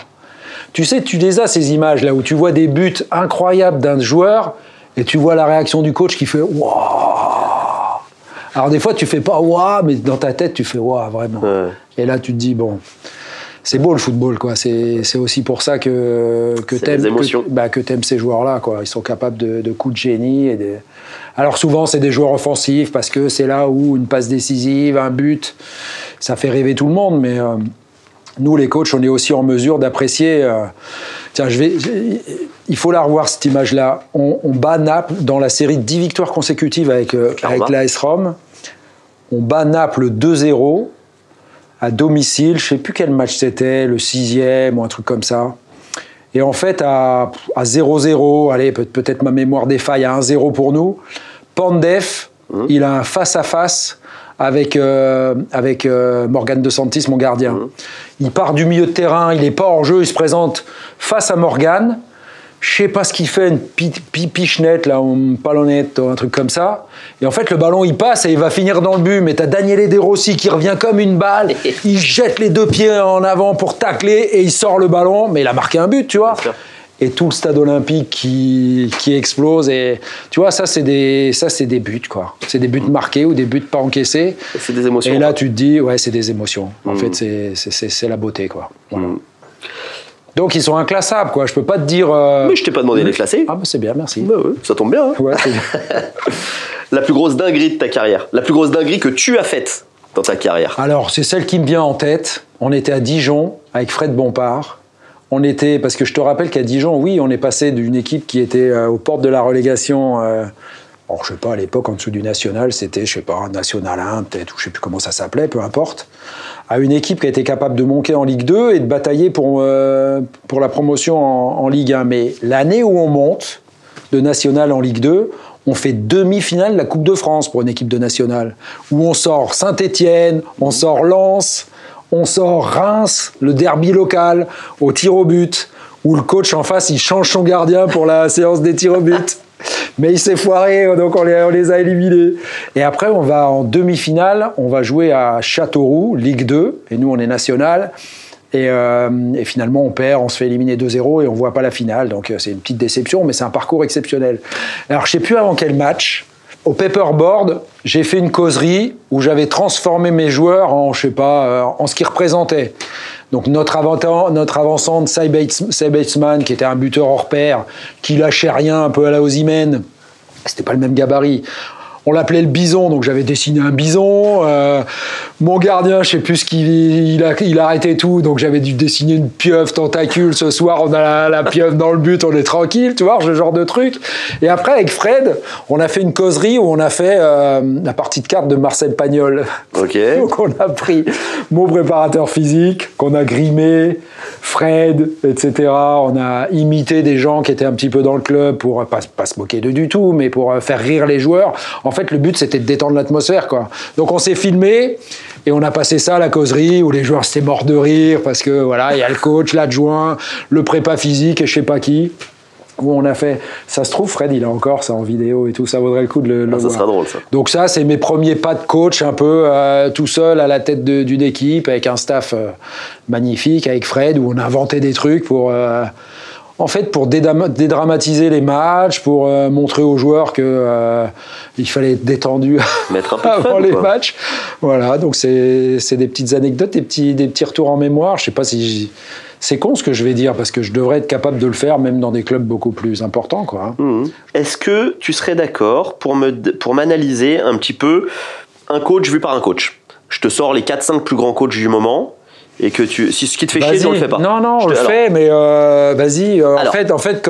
A: Tu sais, tu les as, ces images-là, où tu vois des buts incroyables d'un joueur, et tu vois la réaction du coach qui fait « Waouh !» Alors des fois, tu fais pas « Waouh !» mais dans ta tête, tu fais « Waouh !» vraiment. Ouais. Et là, tu te dis « Bon, c'est beau le football, quoi. C'est aussi pour ça que t'aimes ces joueurs-là, quoi. Ils sont capables de coups de génie. Alors souvent, c'est des joueurs offensifs parce que c'est là où une passe décisive, un but, ça fait rêver tout le monde. Mais nous, les coachs, on est aussi en mesure d'apprécier... Tiens, il faut la revoir, cette image-là. On bat Naples dans la série de 10 victoires consécutives avec l'AS Rome. On bat Naples 2-0 à domicile. Je ne sais plus quel match c'était, le 6e ou un truc comme ça. Et en fait, à 0-0, allez, peut-être ma mémoire défaille, à 1-0 pour nous, Pandef, il a un face-à-face avec Morgan De Santis, mon gardien. Il part du milieu de terrain, il n'est pas hors jeu, il se présente face à Morgan. Je sais pas ce qu'il fait, une pichenette, là, une palonnette, un truc comme ça. Et en fait, le ballon, il passe et il va finir dans le but. Mais t'as Daniele De Rossi qui revient comme une balle. Il jette les 2 pieds en avant pour tacler et il sort le ballon. Mais il a marqué un but, tu vois. Et tout le stade olympique qui explose. Et tu vois, ça, c'est des buts, quoi. C'est des buts marqués ou des buts pas encaissés.
B: C'est des émotions.
A: Et là, tu te dis, ouais, c'est des émotions. En fait, c'est la beauté, quoi. Voilà. Donc ils sont inclassables, quoi. Je peux pas te dire.
B: Mais je t'ai pas demandé de les classer.
A: Ah bah c'est bien, merci.
B: Bah ouais, ça tombe bien. Hein.
A: Ouais, c'est bien.
B: La plus grosse dinguerie de ta carrière. La plus grosse dinguerie que tu as faite dans ta carrière.
A: Alors c'est celle qui me vient en tête. On était à Dijon avec Fred Bompard. Parce que je te rappelle qu'à Dijon, oui, on est passé d'une équipe qui était aux portes de la relégation. Alors je sais pas, à l'époque en dessous du National, c'était je sais pas National 1 peut-être ou je sais plus comment ça s'appelait, peu importe. À une équipe qui a été capable de monter en Ligue 2 et de batailler pour la promotion en Ligue 1. Mais l'année où on monte de National en Ligue 2, on fait demi-finale de la Coupe de France pour une équipe de National, où on sort Saint-Étienne, on sort Lens, on sort Reims, le derby local, au tir au but, où le coach en face, il change son gardien pour la séance des tirs au but. Mais il s'est foiré, donc on les a éliminés. Et après, on va en demi-finale, on va jouer à Châteauroux, Ligue 2, et nous, on est national. Et finalement, on perd, on se fait éliminer 2-0 et on ne voit pas la finale. Donc c'est une petite déception, mais c'est un parcours exceptionnel. Alors, je ne sais plus avant quel match. Au paperboard, j'ai fait une causerie où j'avais transformé mes joueurs en, je sais pas, en ce qu'ils représentaient. Donc notre avançante, Seibeitzman, qui était un buteur hors pair, qui lâchait rien, un peu à la Osimhen, c'était pas le même gabarit. On l'appelait le bison, donc j'avais dessiné un bison. Mon gardien, je sais plus ce qu'il a arrêté tout, donc j'avais dû dessiner une pieuvre tentacule. Ce soir, on a la pieuvre dans le but, on est tranquille, tu vois, ce genre de truc. Et après, avec Fred, on a fait une causerie où on a fait la partie de cartes de Marcel Pagnol.
B: Ok.
A: Donc on a pris mon préparateur physique, qu'on a grimé, Fred, etc. On a imité des gens qui étaient un petit peu dans le club pour pas se moquer d'eux du tout, mais pour faire rire les joueurs. En fait, le but, c'était de détendre l'atmosphère, quoi. Donc, on s'est filmé et on a passé ça à la causerie où les joueurs s'étaient morts de rire parce que, voilà, il y a le coach, l'adjoint, le prépa physique et je sais pas qui. Où on a fait... Ça se trouve, Fred, il a encore ça en vidéo et tout. Ça vaudrait le coup de le voir.
B: Ça sera drôle, ça.
A: Donc ça, c'est mes premiers pas de coach, un peu tout seul à la tête d'une équipe avec un staff magnifique, avec Fred, où on a inventé des trucs pour... En fait, pour dédramatiser les matchs, pour montrer aux joueurs qu'il fallait être détendu avant les matchs. Voilà, donc c'est des petites anecdotes, des petits retours en mémoire. Je ne sais pas si... C'est con ce que je vais dire, parce que je devrais être capable de le faire même dans des clubs beaucoup plus importants, quoi.
B: Est-ce que tu serais d'accord pour m'analyser un petit peu un coach vu par un coach ? Je te sors les 4-5 plus grands coachs du moment. Et que si ce qui te fait chier, on le fait pas.
A: Non, on le fait, mais vas-y. En fait,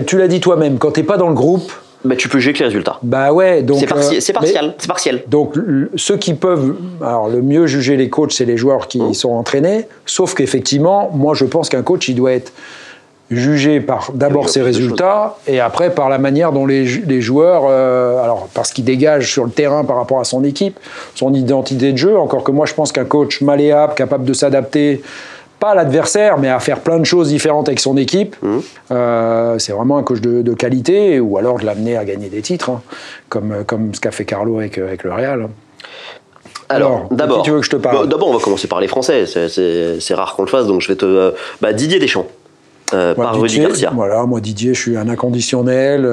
A: tu l'as dit toi-même, quand t'es pas dans le groupe.
B: Bah, tu peux juger que les résultats.
A: Bah ouais, donc.
B: C'est partiel.
A: Donc, ceux qui peuvent. Alors, le mieux juger les coachs, c'est les joueurs qui sont entraînés. Sauf qu'effectivement, moi, je pense qu'un coach, il doit être jugé par d'abord ses résultats et après par la manière dont les joueurs, alors parce qu'il dégage sur le terrain par rapport à son équipe, son identité de jeu, encore que moi je pense qu'un coach malléable, capable de s'adapter, pas à l'adversaire, mais à faire plein de choses différentes avec son équipe, c'est vraiment un coach de qualité, ou alors de l'amener à gagner des titres, hein, comme ce qu'a fait Carlo avec le Real.
B: Alors, d'abord,
A: qui tu veux que je te parle ?
B: D'abord, on va commencer par les Français, c'est rare qu'on le fasse, donc je vais te... Didier Deschamps. Par Rudy Garcia.
A: Voilà, moi Didier, je suis un inconditionnel.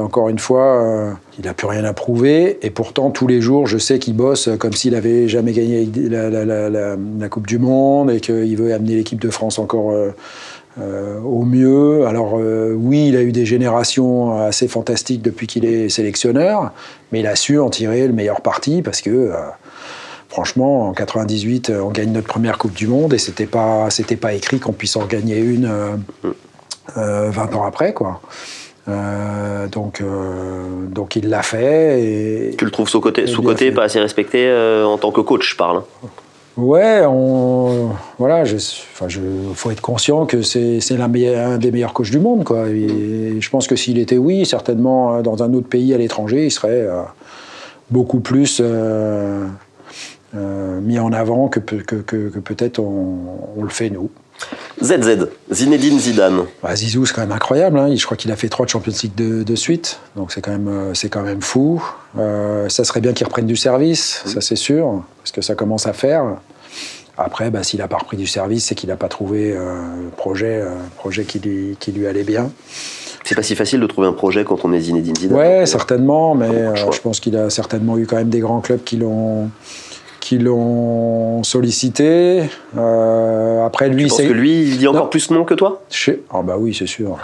A: Encore une fois, il n'a plus rien à prouver. Et pourtant, tous les jours, je sais qu'il bosse comme s'il n'avait jamais gagné la Coupe du Monde et qu'il veut amener l'équipe de France encore au mieux. Alors oui, il a eu des générations assez fantastiques depuis qu'il est sélectionneur, mais il a su en tirer le meilleur parti parce que... Franchement, en 98, on gagne notre première Coupe du Monde et c'était pas écrit qu'on puisse en gagner une 20 ans après, quoi. Donc il l'a fait. Et,
B: tu le trouves sous-côté, pas assez respecté en tant que coach, je parle.
A: Ouais, voilà, faut être conscient que c'est un des meilleurs coachs du monde, quoi. Et je pense que s'il était, certainement dans un autre pays à l'étranger, il serait beaucoup plus mis en avant que peut-être on le fait nous.
B: ZZ, Zinedine Zidane.
A: Zizou, c'est quand même incroyable. Hein. Je crois qu'il a fait 3 Champions League de suite, donc c'est quand même fou. Ça serait bien qu'il reprenne du service, ça c'est sûr, parce que ça commence à faire. Après, s'il n'a pas repris du service, c'est qu'il n'a pas trouvé projet qui lui allait bien.
B: C'est pas si facile de trouver un projet quand on est Zinedine Zidane.
A: Ouais, certainement, mais je pense qu'il a certainement eu quand même des grands clubs qui l'ont sollicité. Après, lui,
B: tu penses que lui, il dit encore plus non que toi ?
A: Oui, c'est sûr.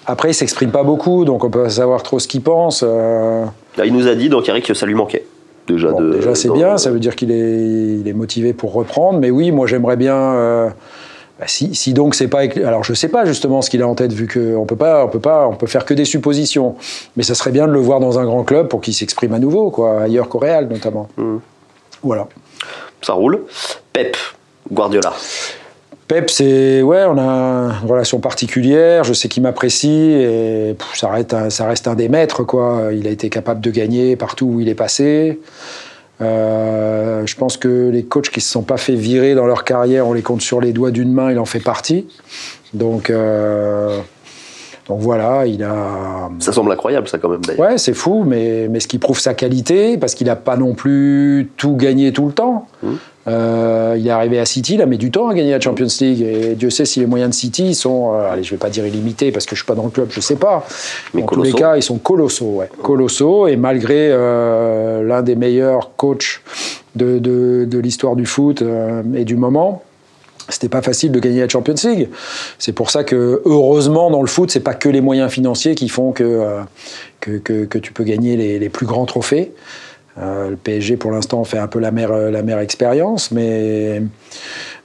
A: Après, il s'exprime pas beaucoup, donc on peut pas savoir trop ce qu'il pense.
B: Il nous a dit dans Carré que ça lui manquait. Déjà,
A: c'est bien, ça veut dire qu'il est motivé pour reprendre. Mais oui, moi j'aimerais bien. Si donc c'est pas, alors je sais pas justement ce qu'il a en tête, vu qu'on peut faire que des suppositions. Mais ça serait bien de le voir dans un grand club pour qu'il s'exprime à nouveau, quoi, ailleurs qu'au Real notamment. Voilà.
B: Ça roule. Pep Guardiola.
A: Pep, on a une relation particulière. Je sais qu'il m'apprécie et ça reste un des maîtres, quoi. Il a été capable de gagner partout où il est passé. Je pense que les coachs qui ne se sont pas fait virer dans leur carrière, on les compte sur les doigts d'une main, il en fait partie. Donc voilà, il a...
B: Ça semble incroyable, ça, quand même, d'ailleurs.
A: Ouais, c'est fou, mais ce qui prouve sa qualité, parce qu'il n'a pas non plus tout gagné tout le temps. Il est arrivé à City, il a mis du temps à gagner la Champions League, et Dieu sait si les moyens de City sont, allez, je ne vais pas dire illimités, parce que je ne suis pas dans le club, je ne sais pas. Mais en tous les cas, ils sont colossaux, ouais. Colossaux, et malgré l'un des meilleurs coachs de l'histoire du foot et du moment, c'était pas facile de gagner la Champions League. C'est pour ça que, heureusement, dans le foot, c'est pas que les moyens financiers qui font que tu peux gagner les plus grands trophées. Le PSG, pour l'instant, fait un peu la mère expérience, mais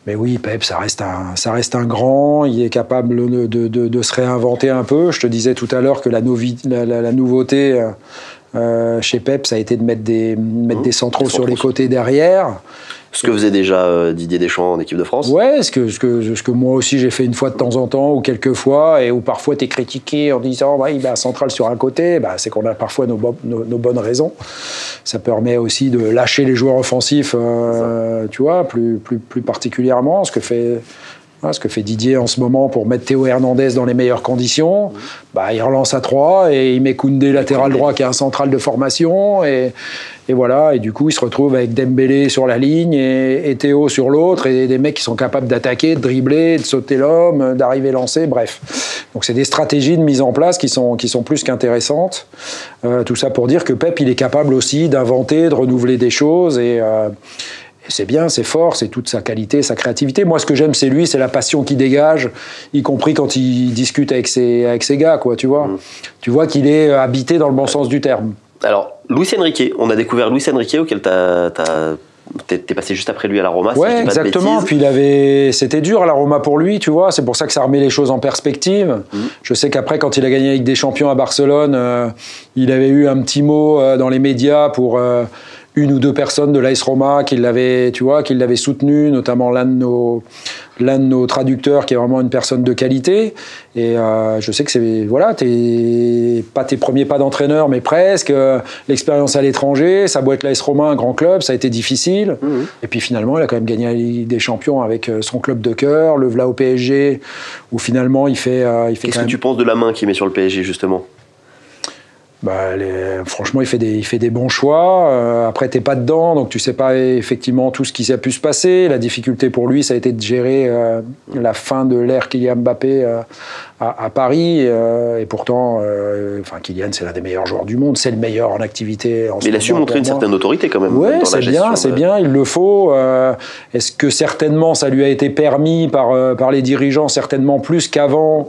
A: oui, Pep, ça reste un grand. Il est capable de se réinventer un peu. Je te disais tout à l'heure que la nouveauté chez Pep, ça a été de mettre des centraux sur les côtés derrière.
B: Ce que faisait déjà Didier Deschamps en équipe de France.
A: Ouais, ce que moi aussi j'ai fait une fois de temps en temps, ou quelques fois, et où parfois tu es critiqué en disant il a central sur un côté, c'est qu'on a parfois nos bonnes raisons. Ça permet aussi de lâcher les joueurs offensifs, tu vois, plus particulièrement, ce que fait Didier en ce moment pour mettre Théo Hernandez dans les meilleures conditions. Il relance à 3 et il met Koundé latéral droit qui est un central de formation, et voilà, et du coup il se retrouve avec Dembélé sur la ligne et Théo sur l'autre, et des mecs qui sont capables d'attaquer, de dribbler, de sauter l'homme, d'arriver lancé, bref. Donc c'est des stratégies de mise en place qui sont plus qu'intéressantes. Tout ça pour dire que Pep, il est capable aussi d'inventer, de renouveler des choses, et c'est bien, c'est fort, c'est toute sa qualité, sa créativité. Moi, ce que j'aime, c'est lui, c'est la passion qu'il dégage, y compris quand il discute avec ses gars, quoi, tu vois. Tu vois qu'il est habité dans le bon sens du terme.
B: Alors, Luis Enrique, on a découvert Luis Enrique, auquel t'es passé juste après lui à la Roma.
A: Ouais, si exactement. Puis c'était dur à la Roma pour lui, tu vois. C'est pour ça que ça remet les choses en perspective. Je sais qu'après, quand il a gagné la Ligue des Champions à Barcelone, il avait eu un petit mot dans les médias pour une ou deux personnes de l'AS Roma qui l'avaient soutenu, notamment l'un de nos traducteurs qui est vraiment une personne de qualité. Et je sais que t'es pas tes premiers pas d'entraîneur, mais presque. L'expérience à l'étranger, ça doit être l'AS Roma, un grand club, ça a été difficile. Et puis finalement, il a quand même gagné la Ligue des Champions avec son club de cœur, le voilà au PSG, où finalement il fait
B: Qu'est-ce que tu penses de la main qu'il met sur le PSG, justement ?
A: Franchement, il fait des bons choix. Après, t'es pas dedans, donc tu sais pas effectivement tout ce qui a pu se passer. La difficulté pour lui, ça a été de gérer la fin de l'ère Kylian Mbappé à Paris. Et pourtant, Kylian, c'est l'un des meilleurs joueurs du monde. C'est le meilleur en activité.
B: Mais il a su montrer une certaine autorité quand même.
A: Ouais,
B: c'est
A: bien, il le faut. Est-ce que certainement ça lui a été permis par les dirigeants, certainement plus qu'avant,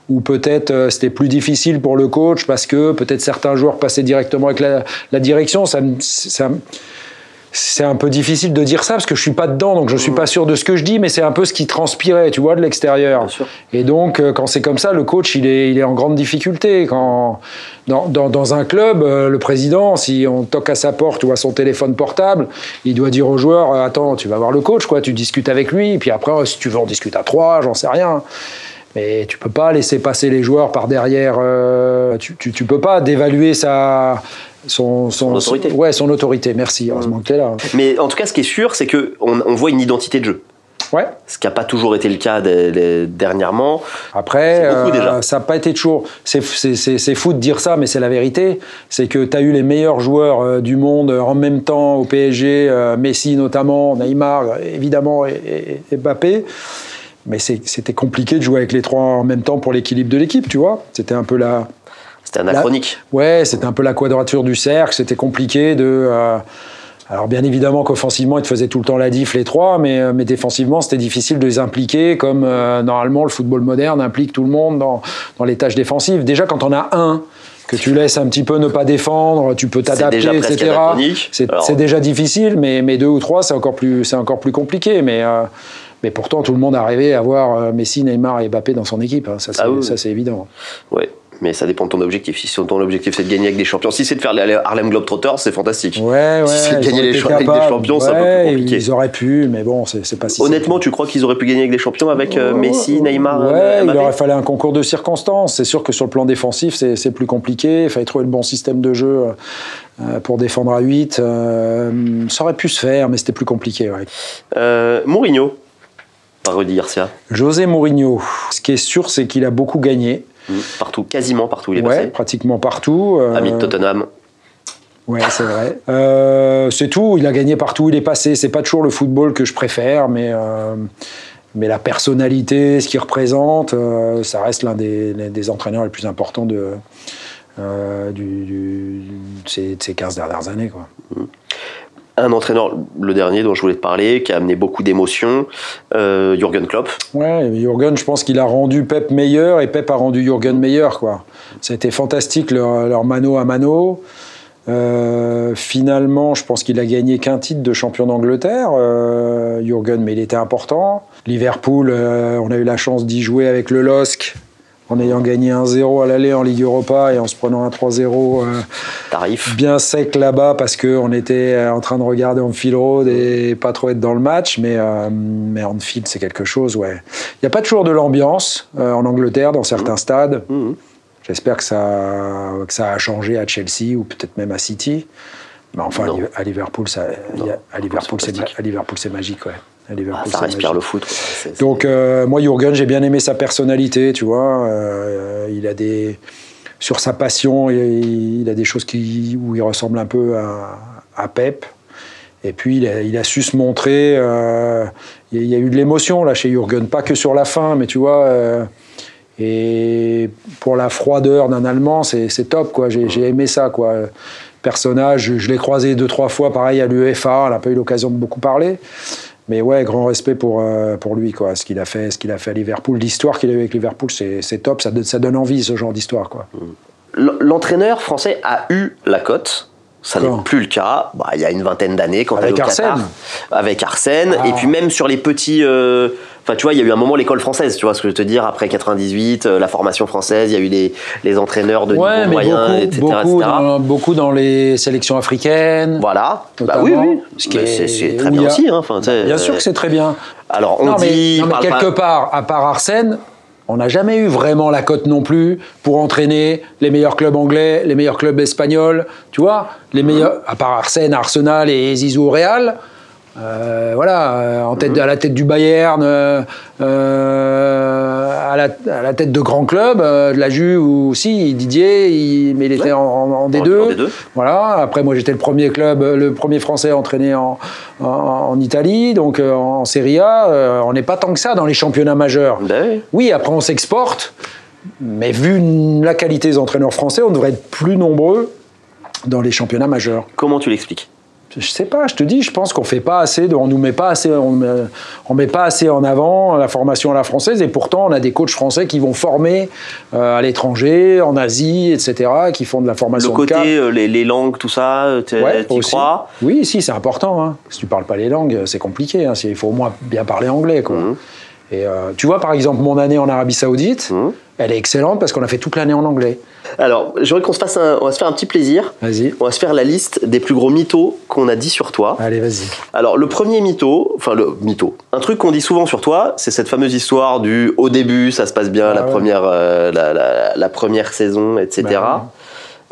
A: ou peut-être c'était plus difficile pour le coach parce que peut-être certains joueurs passaient directement avec la direction. c'est un peu difficile de dire ça parce que je suis pas dedans, donc je suis pas sûr de ce que je dis, mais c'est un peu ce qui transpirait, tu vois, de l'extérieur. Et donc, quand c'est comme ça, le coach, il est en grande difficulté. Quand dans un club, le président, si on toque à sa porte ou à son téléphone portable, il doit dire aux joueurs, attends, tu vas voir le coach, quoi, tu discutes avec lui, et puis après, si tu veux, on discute à 3, j'en sais rien. Mais tu peux pas laisser passer les joueurs par derrière. Tu peux pas dévaluer son autorité. Son autorité. Merci. Heureusement que tu es là.
B: Mais en tout cas, ce qui est sûr, c'est qu'on voit une identité de jeu.
A: Ouais.
B: Ce qui n'a pas toujours été le cas dernièrement.
A: Après, ça n'a pas été toujours. C'est fou de dire ça, mais c'est la vérité. C'est que tu as eu les meilleurs joueurs du monde en même temps au PSG, Messi notamment, Neymar évidemment et Mbappé. Mais c'était compliqué de jouer avec les trois en même temps pour l'équilibre de l'équipe, tu vois. C'était un peu
B: C'était anachronique.
A: Ouais, c'était un peu la quadrature du cercle. C'était compliqué alors bien évidemment qu'offensivement, ils te faisaient tout le temps la diff, les trois, mais défensivement, c'était difficile de les impliquer comme normalement le football moderne implique tout le monde dans les tâches défensives. Déjà, quand on a un que tu laisses un petit peu ne pas défendre, tu peux t'adapter, etc. C'est déjà difficile, mais deux ou trois, c'est encore plus compliqué. Mais pourtant, tout le monde a rêvé à avoir Messi, Neymar et Mbappé dans son équipe. Hein. Ça, c'est évident.
B: Ouais, mais ça dépend de ton objectif. Si ton objectif, c'est de gagner avec des champions, si c'est de faire les Harlem Globetrotters, c'est fantastique.
A: Ouais,
B: si c'est de gagner avec des champions, c'est un peu plus compliqué.
A: Ils auraient pu, mais bon, c'est pas si
B: Honnêtement, tu crois qu'ils auraient pu gagner avec des champions avec Messi, Neymar,
A: Ouais, il aurait fallu un concours de circonstances. C'est sûr que sur le plan défensif, c'est plus compliqué. Il fallait trouver le bon système de jeu pour défendre à 8. Ça aurait pu se faire, mais c'était plus compliqué. Ouais.
B: Mourinho. Par Rudy Garcia.
A: José Mourinho. Ce qui est sûr, c'est qu'il a beaucoup gagné.
B: Partout, quasiment partout où il est passé.
A: Pratiquement partout.
B: Ami de Tottenham.
A: Ouais, c'est vrai. C'est tout. Il a gagné partout où il est passé. C'est pas toujours le football que je préfère, mais la personnalité, ce qu'il représente, ça reste l'un des entraîneurs les plus importants de ces 15 dernières années, quoi.
B: Un entraîneur, le dernier dont je voulais te parler, qui a amené beaucoup d'émotions, Jürgen Klopp. Ouais,
A: Jürgen, je pense qu'il a rendu Pep meilleur et Pep a rendu Jürgen meilleur, quoi. Ça a été fantastique leur mano à mano. Finalement, je pense qu'il a gagné qu'un titre de champion d'Angleterre, Jürgen, mais il était important. Liverpool, on a eu la chance d'y jouer avec le LOSC, en ayant gagné 1-0 à l'aller en Ligue Europa et en se prenant un 3-0 bien sec là-bas parce qu'on était en train de regarder Anfield Road et pas trop être dans le match, mais Anfield, c'est quelque chose, ouais. Il n'y a pas toujours de l'ambiance en Angleterre, dans certains stades. J'espère que ça a changé à Chelsea ou peut-être même à City. Mais enfin, à Liverpool, c'est magique, ouais.
B: Ça respire le foot.
A: Donc, moi, Jürgen, j'ai bien aimé sa personnalité, tu vois. Sur sa passion, il a des choses où il ressemble un peu à Pep. Et puis, il a su se montrer. Il y a eu de l'émotion, là, chez Jürgen. Pas que sur la fin, mais tu vois. Et pour la froideur d'un Allemand, c'est top, quoi. J'ai aimé ça, quoi. Personnage, je l'ai croisé 2-3 fois, pareil, à l'UEFA. On n'a pas eu l'occasion de beaucoup parler. Mais ouais, grand respect pour lui, quoi. Ce qu'il a fait à Liverpool, l'histoire qu'il a eue avec Liverpool, c'est top. Ça donne envie, ce genre d'histoire, quoi.
B: L'entraîneur français a eu la cote. Ça n'est plus le cas. Il y a une vingtaine d'années, quand
A: avec Arsène.
B: Avec Arsène. Et puis même sur les petits... Enfin, tu vois, il y a eu un moment l'école française, tu vois ce que je veux te dire, après 98, la formation française, il y a eu les entraîneurs de niveau moyen, etc.
A: Beaucoup dans les sélections africaines.
B: Voilà. Oui. C'est très bien aussi. Hein.
A: Bien sûr que c'est très bien.
B: Alors, mais
A: quelque part, à part Arsène, on n'a jamais eu vraiment la cote non plus pour entraîner les meilleurs clubs anglais, les meilleurs clubs espagnols, tu vois, les meilleurs, à part Arsène, Arsenal et Zizou au Real. À la tête du Bayern, à la tête de grands clubs, de la Juve aussi, Didier, mais il était en D2. Voilà. Après, moi, j'étais le premier Français entraîné en Italie, donc en Serie A. On n'est pas tant que ça dans les championnats majeurs. Oui, après, on s'exporte, mais vu la qualité des entraîneurs français, on devrait être plus nombreux dans les championnats majeurs.
B: Comment tu l'expliques ?
A: Je sais pas, je te dis, je pense qu'on fait pas assez, on met pas assez en avant la formation à la française, et pourtant on a des coachs français qui vont former à l'étranger, en Asie, etc., qui font de la formation.
B: Le côté, les langues, tout ça, tu y crois?
A: Oui, si, c'est important. Hein. Si tu parles pas les langues, c'est compliqué. Hein. Il faut au moins bien parler anglais, quoi. Et tu vois, par exemple, mon année en Arabie Saoudite, elle est excellente parce qu'on a fait toute l'année en anglais.
B: Alors, j'aimerais qu'on se fasse on va se faire un petit plaisir.
A: Vas-y.
B: On va se faire la liste des plus gros mythos qu'on a dit sur toi.
A: Allez, vas-y.
B: Alors, le premier mytho, un truc qu'on dit souvent sur toi, c'est cette fameuse histoire du au début, ça se passe bien, la première saison, etc.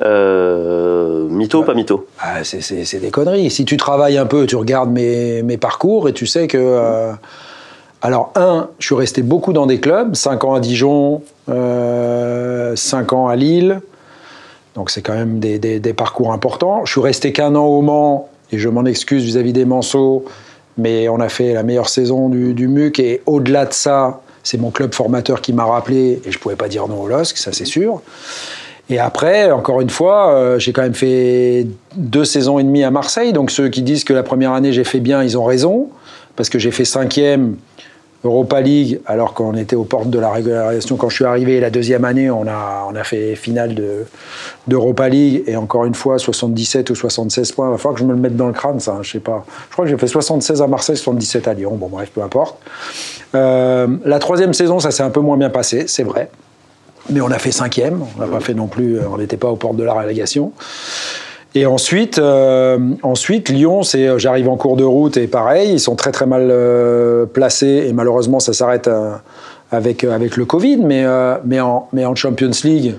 B: Mytho ou pas mytho?
A: C'est des conneries. Si tu travailles un peu, tu regardes mes parcours et tu sais que... Alors, je suis resté beaucoup dans des clubs, 5 ans à Dijon, 5 ans à Lille, donc c'est quand même des parcours importants. Je suis resté qu'1 an au Mans, et je m'en excuse vis-à-vis des Manceaux, mais on a fait la meilleure saison du MUC, et au-delà de ça, c'est mon club formateur qui m'a rappelé, et je ne pouvais pas dire non au LOSC, ça c'est sûr. Et après, encore une fois, j'ai quand même fait 2 saisons et demie à Marseille, donc ceux qui disent que la première année j'ai fait bien, ils ont raison, parce que j'ai fait 5e Europa League, alors qu'on était aux portes de la régularisation quand je suis arrivé. La deuxième année, on a fait finale d'Europa League, et encore une fois, 77 ou 76 points. Il va falloir que je me le mette dans le crâne, ça, je sais pas. Je crois que j'ai fait 76 à Marseille, 77 à Lyon. Bon, bref, peu importe. La 3e saison, ça s'est un peu moins bien passé, c'est vrai. Mais on a fait 5e, on n'a pas fait non plus, on n'était pas aux portes de la relégation. Et ensuite, Lyon, j'arrive en cours de route et pareil, ils sont très très mal placés, et malheureusement ça s'arrête avec le Covid, mais en Champions League,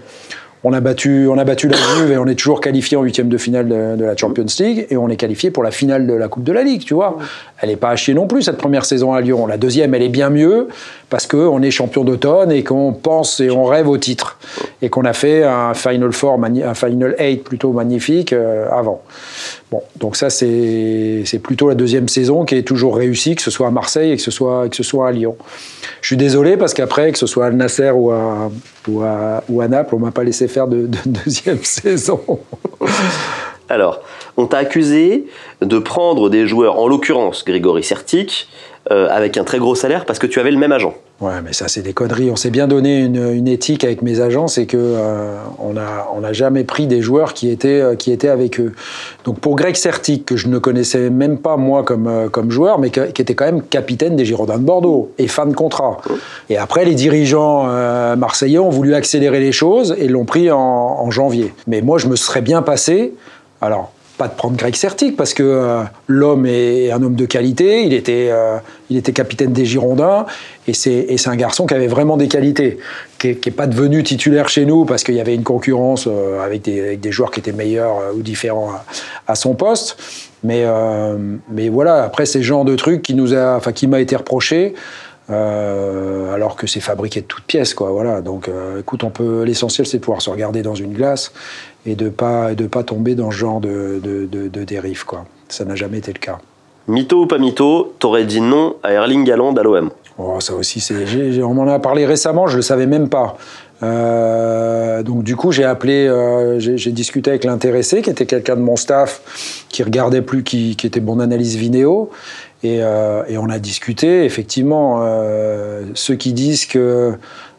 A: on a battu la Juve et on est toujours qualifié en 8e de finale de la Champions League, et on est qualifié pour la finale de la Coupe de la Ligue, tu vois. Elle n'est pas à chier non plus, cette première saison à Lyon. La deuxième, elle est bien mieux, parce qu'on est champion d'automne et qu'on pense et on rêve au titre. Et qu'on a fait un Final 8 plutôt magnifique avant. Bon, donc ça, c'est plutôt la deuxième saison qui est toujours réussie, que ce soit à Marseille et que ce soit à Lyon. Je suis désolé, parce qu'après, que ce soit à Al Nasser ou à Naples, on ne m'a pas laissé faire de deuxième saison.
B: Alors, on t'a accusé de prendre des joueurs, en l'occurrence Grigori Certic, avec un très gros salaire parce que tu avais le même agent.
A: Ouais, mais ça, c'est des conneries. On s'est bien donné une éthique avec mes agents, c'est que on n'a jamais pris des joueurs qui étaient avec eux. Donc pour Greg Certic, que je ne connaissais même pas moi comme joueur, mais qui était quand même capitaine des Girondins de Bordeaux et fan de contrat. Et après, les dirigeants marseillais ont voulu accélérer les choses et l'ont pris en janvier. Mais moi, je me serais bien passé. Alors, pas de prendre Greg Certic, parce que l'homme est un homme de qualité, il était capitaine des Girondins, et c'est un garçon qui avait vraiment des qualités, qui n'est pas devenu titulaire chez nous, parce qu'il y avait une concurrence avec des joueurs qui étaient meilleurs ou différents à son poste. Mais voilà, après, c'est le genre de truc qui m'a été reproché, alors que c'est fabriqué de toutes pièces, quoi. Voilà. Donc, écoute, l'essentiel, c'est de pouvoir se regarder dans une glace et de pas tomber dans ce genre de dérive, quoi. Ça n'a jamais été le cas.
B: Mytho ou pas mytho, t'aurais dit non à Erling Haaland à l'OM?
A: Oh, ça aussi, on m'en a parlé récemment, je le savais même pas. Donc du coup, j'ai discuté avec l'intéressé, qui était quelqu'un de mon staff, qui regardait plus, qui était bon analyse vidéo. Et on a discuté, effectivement, ceux qui disent que,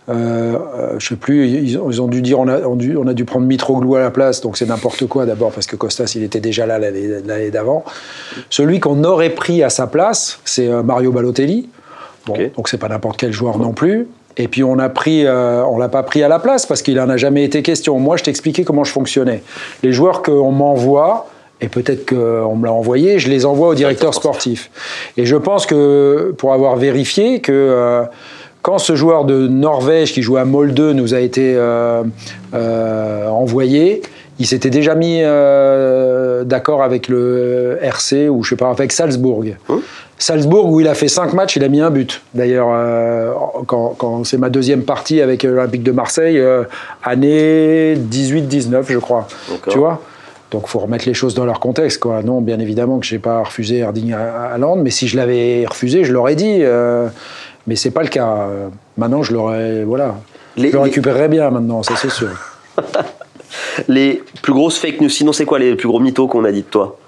A: je sais plus, ils ont dû dire on a dû prendre Mitroglou à la place, donc c'est n'importe quoi d'abord, parce que Costas, il était déjà là l'année d'avant. Celui qu'on aurait pris à sa place, c'est Mario Balotelli. Bon, okay. Donc c'est pas n'importe quel joueur non plus. Et puis on l'a pas pris à la place, parce qu'il en a jamais été question. Moi, je t'expliquais comment je fonctionnais. Les joueurs qu'on m'envoie, et peut-être qu'on me l'a envoyé, je les envoie au directeur sportif. Et je pense que, pour avoir vérifié, que quand ce joueur de Norvège qui jouait à Molde nous a été envoyé, il s'était déjà mis d'accord avec le RC, ou je sais pas, avec Salzbourg. Salzbourg, où il a fait 5 matchs, il a mis un but. D'ailleurs, quand c'est ma deuxième partie avec l'Olympique de Marseille, année 18-19, je crois. Tu vois ? Donc, il faut remettre les choses dans leur contexte, quoi. Non, bien évidemment que je n'ai pas refusé Erling Haaland, mais si je l'avais refusé, je l'aurais dit. Mais ce n'est pas le cas. Maintenant, je l'aurais... Voilà. Je le récupérerais bien, maintenant, ça c'est sûr.
B: Les plus grosses fake news, sinon, c'est quoi les plus gros mythos qu'on a dit de toi?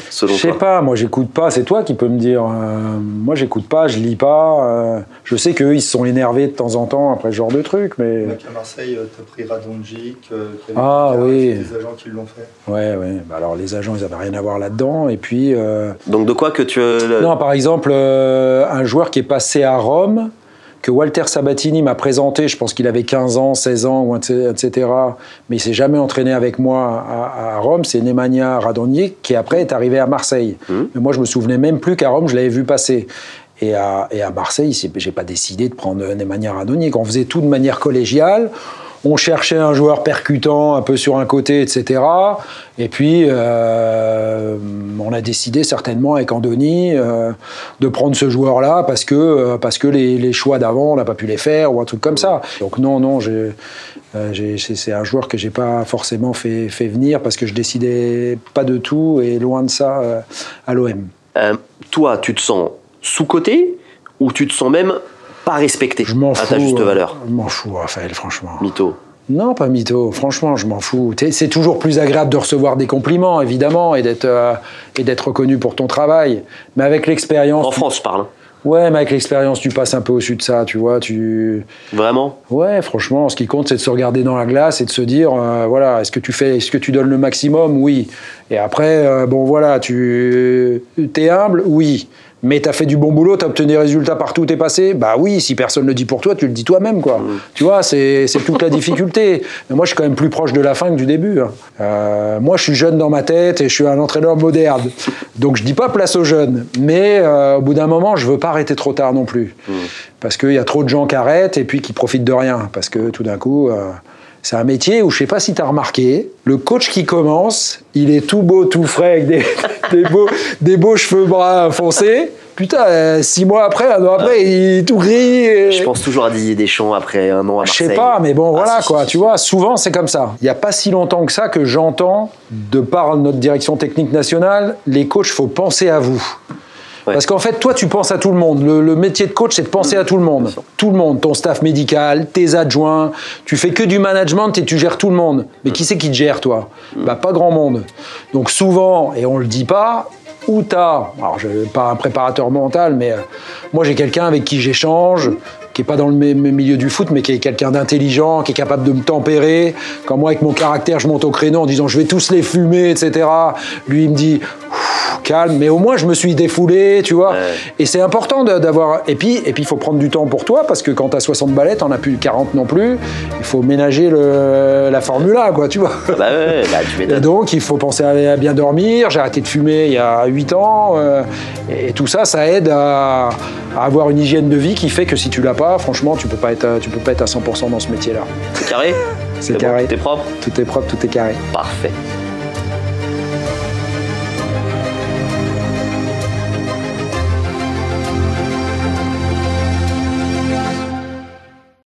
B: selon toi?
A: Je sais pas, moi j'écoute pas, c'est toi qui peux me dire. Moi j'écoute pas, je lis pas. Je sais qu'eux ils se sont énervés de temps en temps après ce genre de truc, mais.
C: Donc à Marseille, tu as pris Radonjic,
A: oui.
C: des agents qui l'ont fait.
A: Ouais. Bah, alors les agents ils avaient rien à voir là-dedans. Et puis.
B: Donc de quoi que tu.
A: Non, par exemple, un joueur qui est passé à Rome, que Walter Sabatini m'a présenté, je pense qu'il avait 15 ans, 16 ans, etc. Mais il ne s'est jamais entraîné avec moi à Rome, c'est Nemanja Radonjic, qui après est arrivé à Marseille. Mais moi, je me souvenais même plus qu'à Rome, je l'avais vu passer. Et à Marseille, j'ai pas décidé de prendre Nemanja Radonjic. On faisait tout de manière collégiale. On cherchait un joueur percutant un peu sur un côté, etc. Et puis, on a décidé certainement avec Andoni de prendre ce joueur-là parce que les choix d'avant, on n'a pas pu les faire ou un truc comme ça. Donc non, c'est un joueur que j'ai pas forcément fait venir parce que je décidais pas de tout et loin de ça à l'OM.
B: Toi, tu te sens sous-coté ou tu te sens même pas respecté à ta juste valeur?
A: Je m'en fous, Raphaël, franchement.
B: Mytho.
A: Non, pas mytho. Franchement, je m'en fous. C'est toujours plus agréable de recevoir des compliments, évidemment, et d'être reconnu pour ton travail. Mais avec l'expérience...
B: En France, je parle.
A: Ouais, mais avec l'expérience, tu passes un peu au-dessus de ça, tu vois.
B: Vraiment?
A: Ouais, franchement, ce qui compte, c'est de se regarder dans la glace et de se dire, voilà, est-ce que tu donnes le maximum? Oui. Et après, bon, voilà, t'es humble? Oui. Mais t'as fait du bon boulot, t'as obtenu des résultats partout où t'es passé? Bah oui, si personne ne le dit pour toi, tu le dis toi-même, quoi. Tu vois, c'est toute la difficulté. Mais moi, je suis quand même plus proche de la fin que du début. Moi, je suis jeune dans ma tête et je suis un entraîneur moderne. Donc, je dis pas place aux jeunes. Mais au bout d'un moment, je veux pas arrêter trop tard non plus. Parce qu'il y a trop de gens qui arrêtent et puis qui profitent de rien. Parce que tout d'un coup... c'est un métier où, je sais pas si tu as remarqué, le coach qui commence, il est tout beau, tout frais, avec des beaux cheveux bruns foncés. Putain, 6 mois après, 1 an après, il est tout gris.
B: Je pense toujours à Didier Deschamps après un an à Marseille.
A: Je sais pas, mais bon, voilà, quoi. Tu vois, souvent, c'est comme ça. Il n'y a pas si longtemps que ça que j'entends, de par notre direction technique nationale, les coachs, il faut penser à vous. Ouais. Parce qu'en fait, toi, tu penses à tout le monde. Le métier de coach, c'est de penser à tout le monde. Tout le monde, ton staff médical, tes adjoints. Tu fais que du management et tu gères tout le monde. Mais qui c'est qui te gère, toi? Bah, pas grand monde. Donc souvent, et on le dit pas, où t'as, alors je suis pas un préparateur mental, mais moi j'ai quelqu'un avec qui j'échange, qui est pas dans le milieu du foot, mais qui est quelqu'un d'intelligent, qui est capable de me tempérer. Quand moi, avec mon caractère, je monte au créneau en disant je vais tous les fumer, etc. Lui, il me dit calme, mais au moins je me suis défoulé, tu vois. Ouais. Et c'est important d'avoir. Et puis il faut prendre du temps pour toi, parce que quand t'as 60 balais, t'en as plus 40 non plus. Il faut ménager la Formule 1, quoi, tu vois.
B: Bah ouais, bah tu m'étonnes.
A: Et donc il faut penser à bien dormir. J'ai arrêté de fumer il y a 8 ans. Et tout ça, ça aide à avoir une hygiène de vie qui fait que si tu l'as pas, franchement, tu peux pas être à 100% dans ce métier-là.
B: C'est carré?
A: C'est carré.
B: Bon, tout est propre?
A: Tout est propre, tout est carré.
B: Parfait.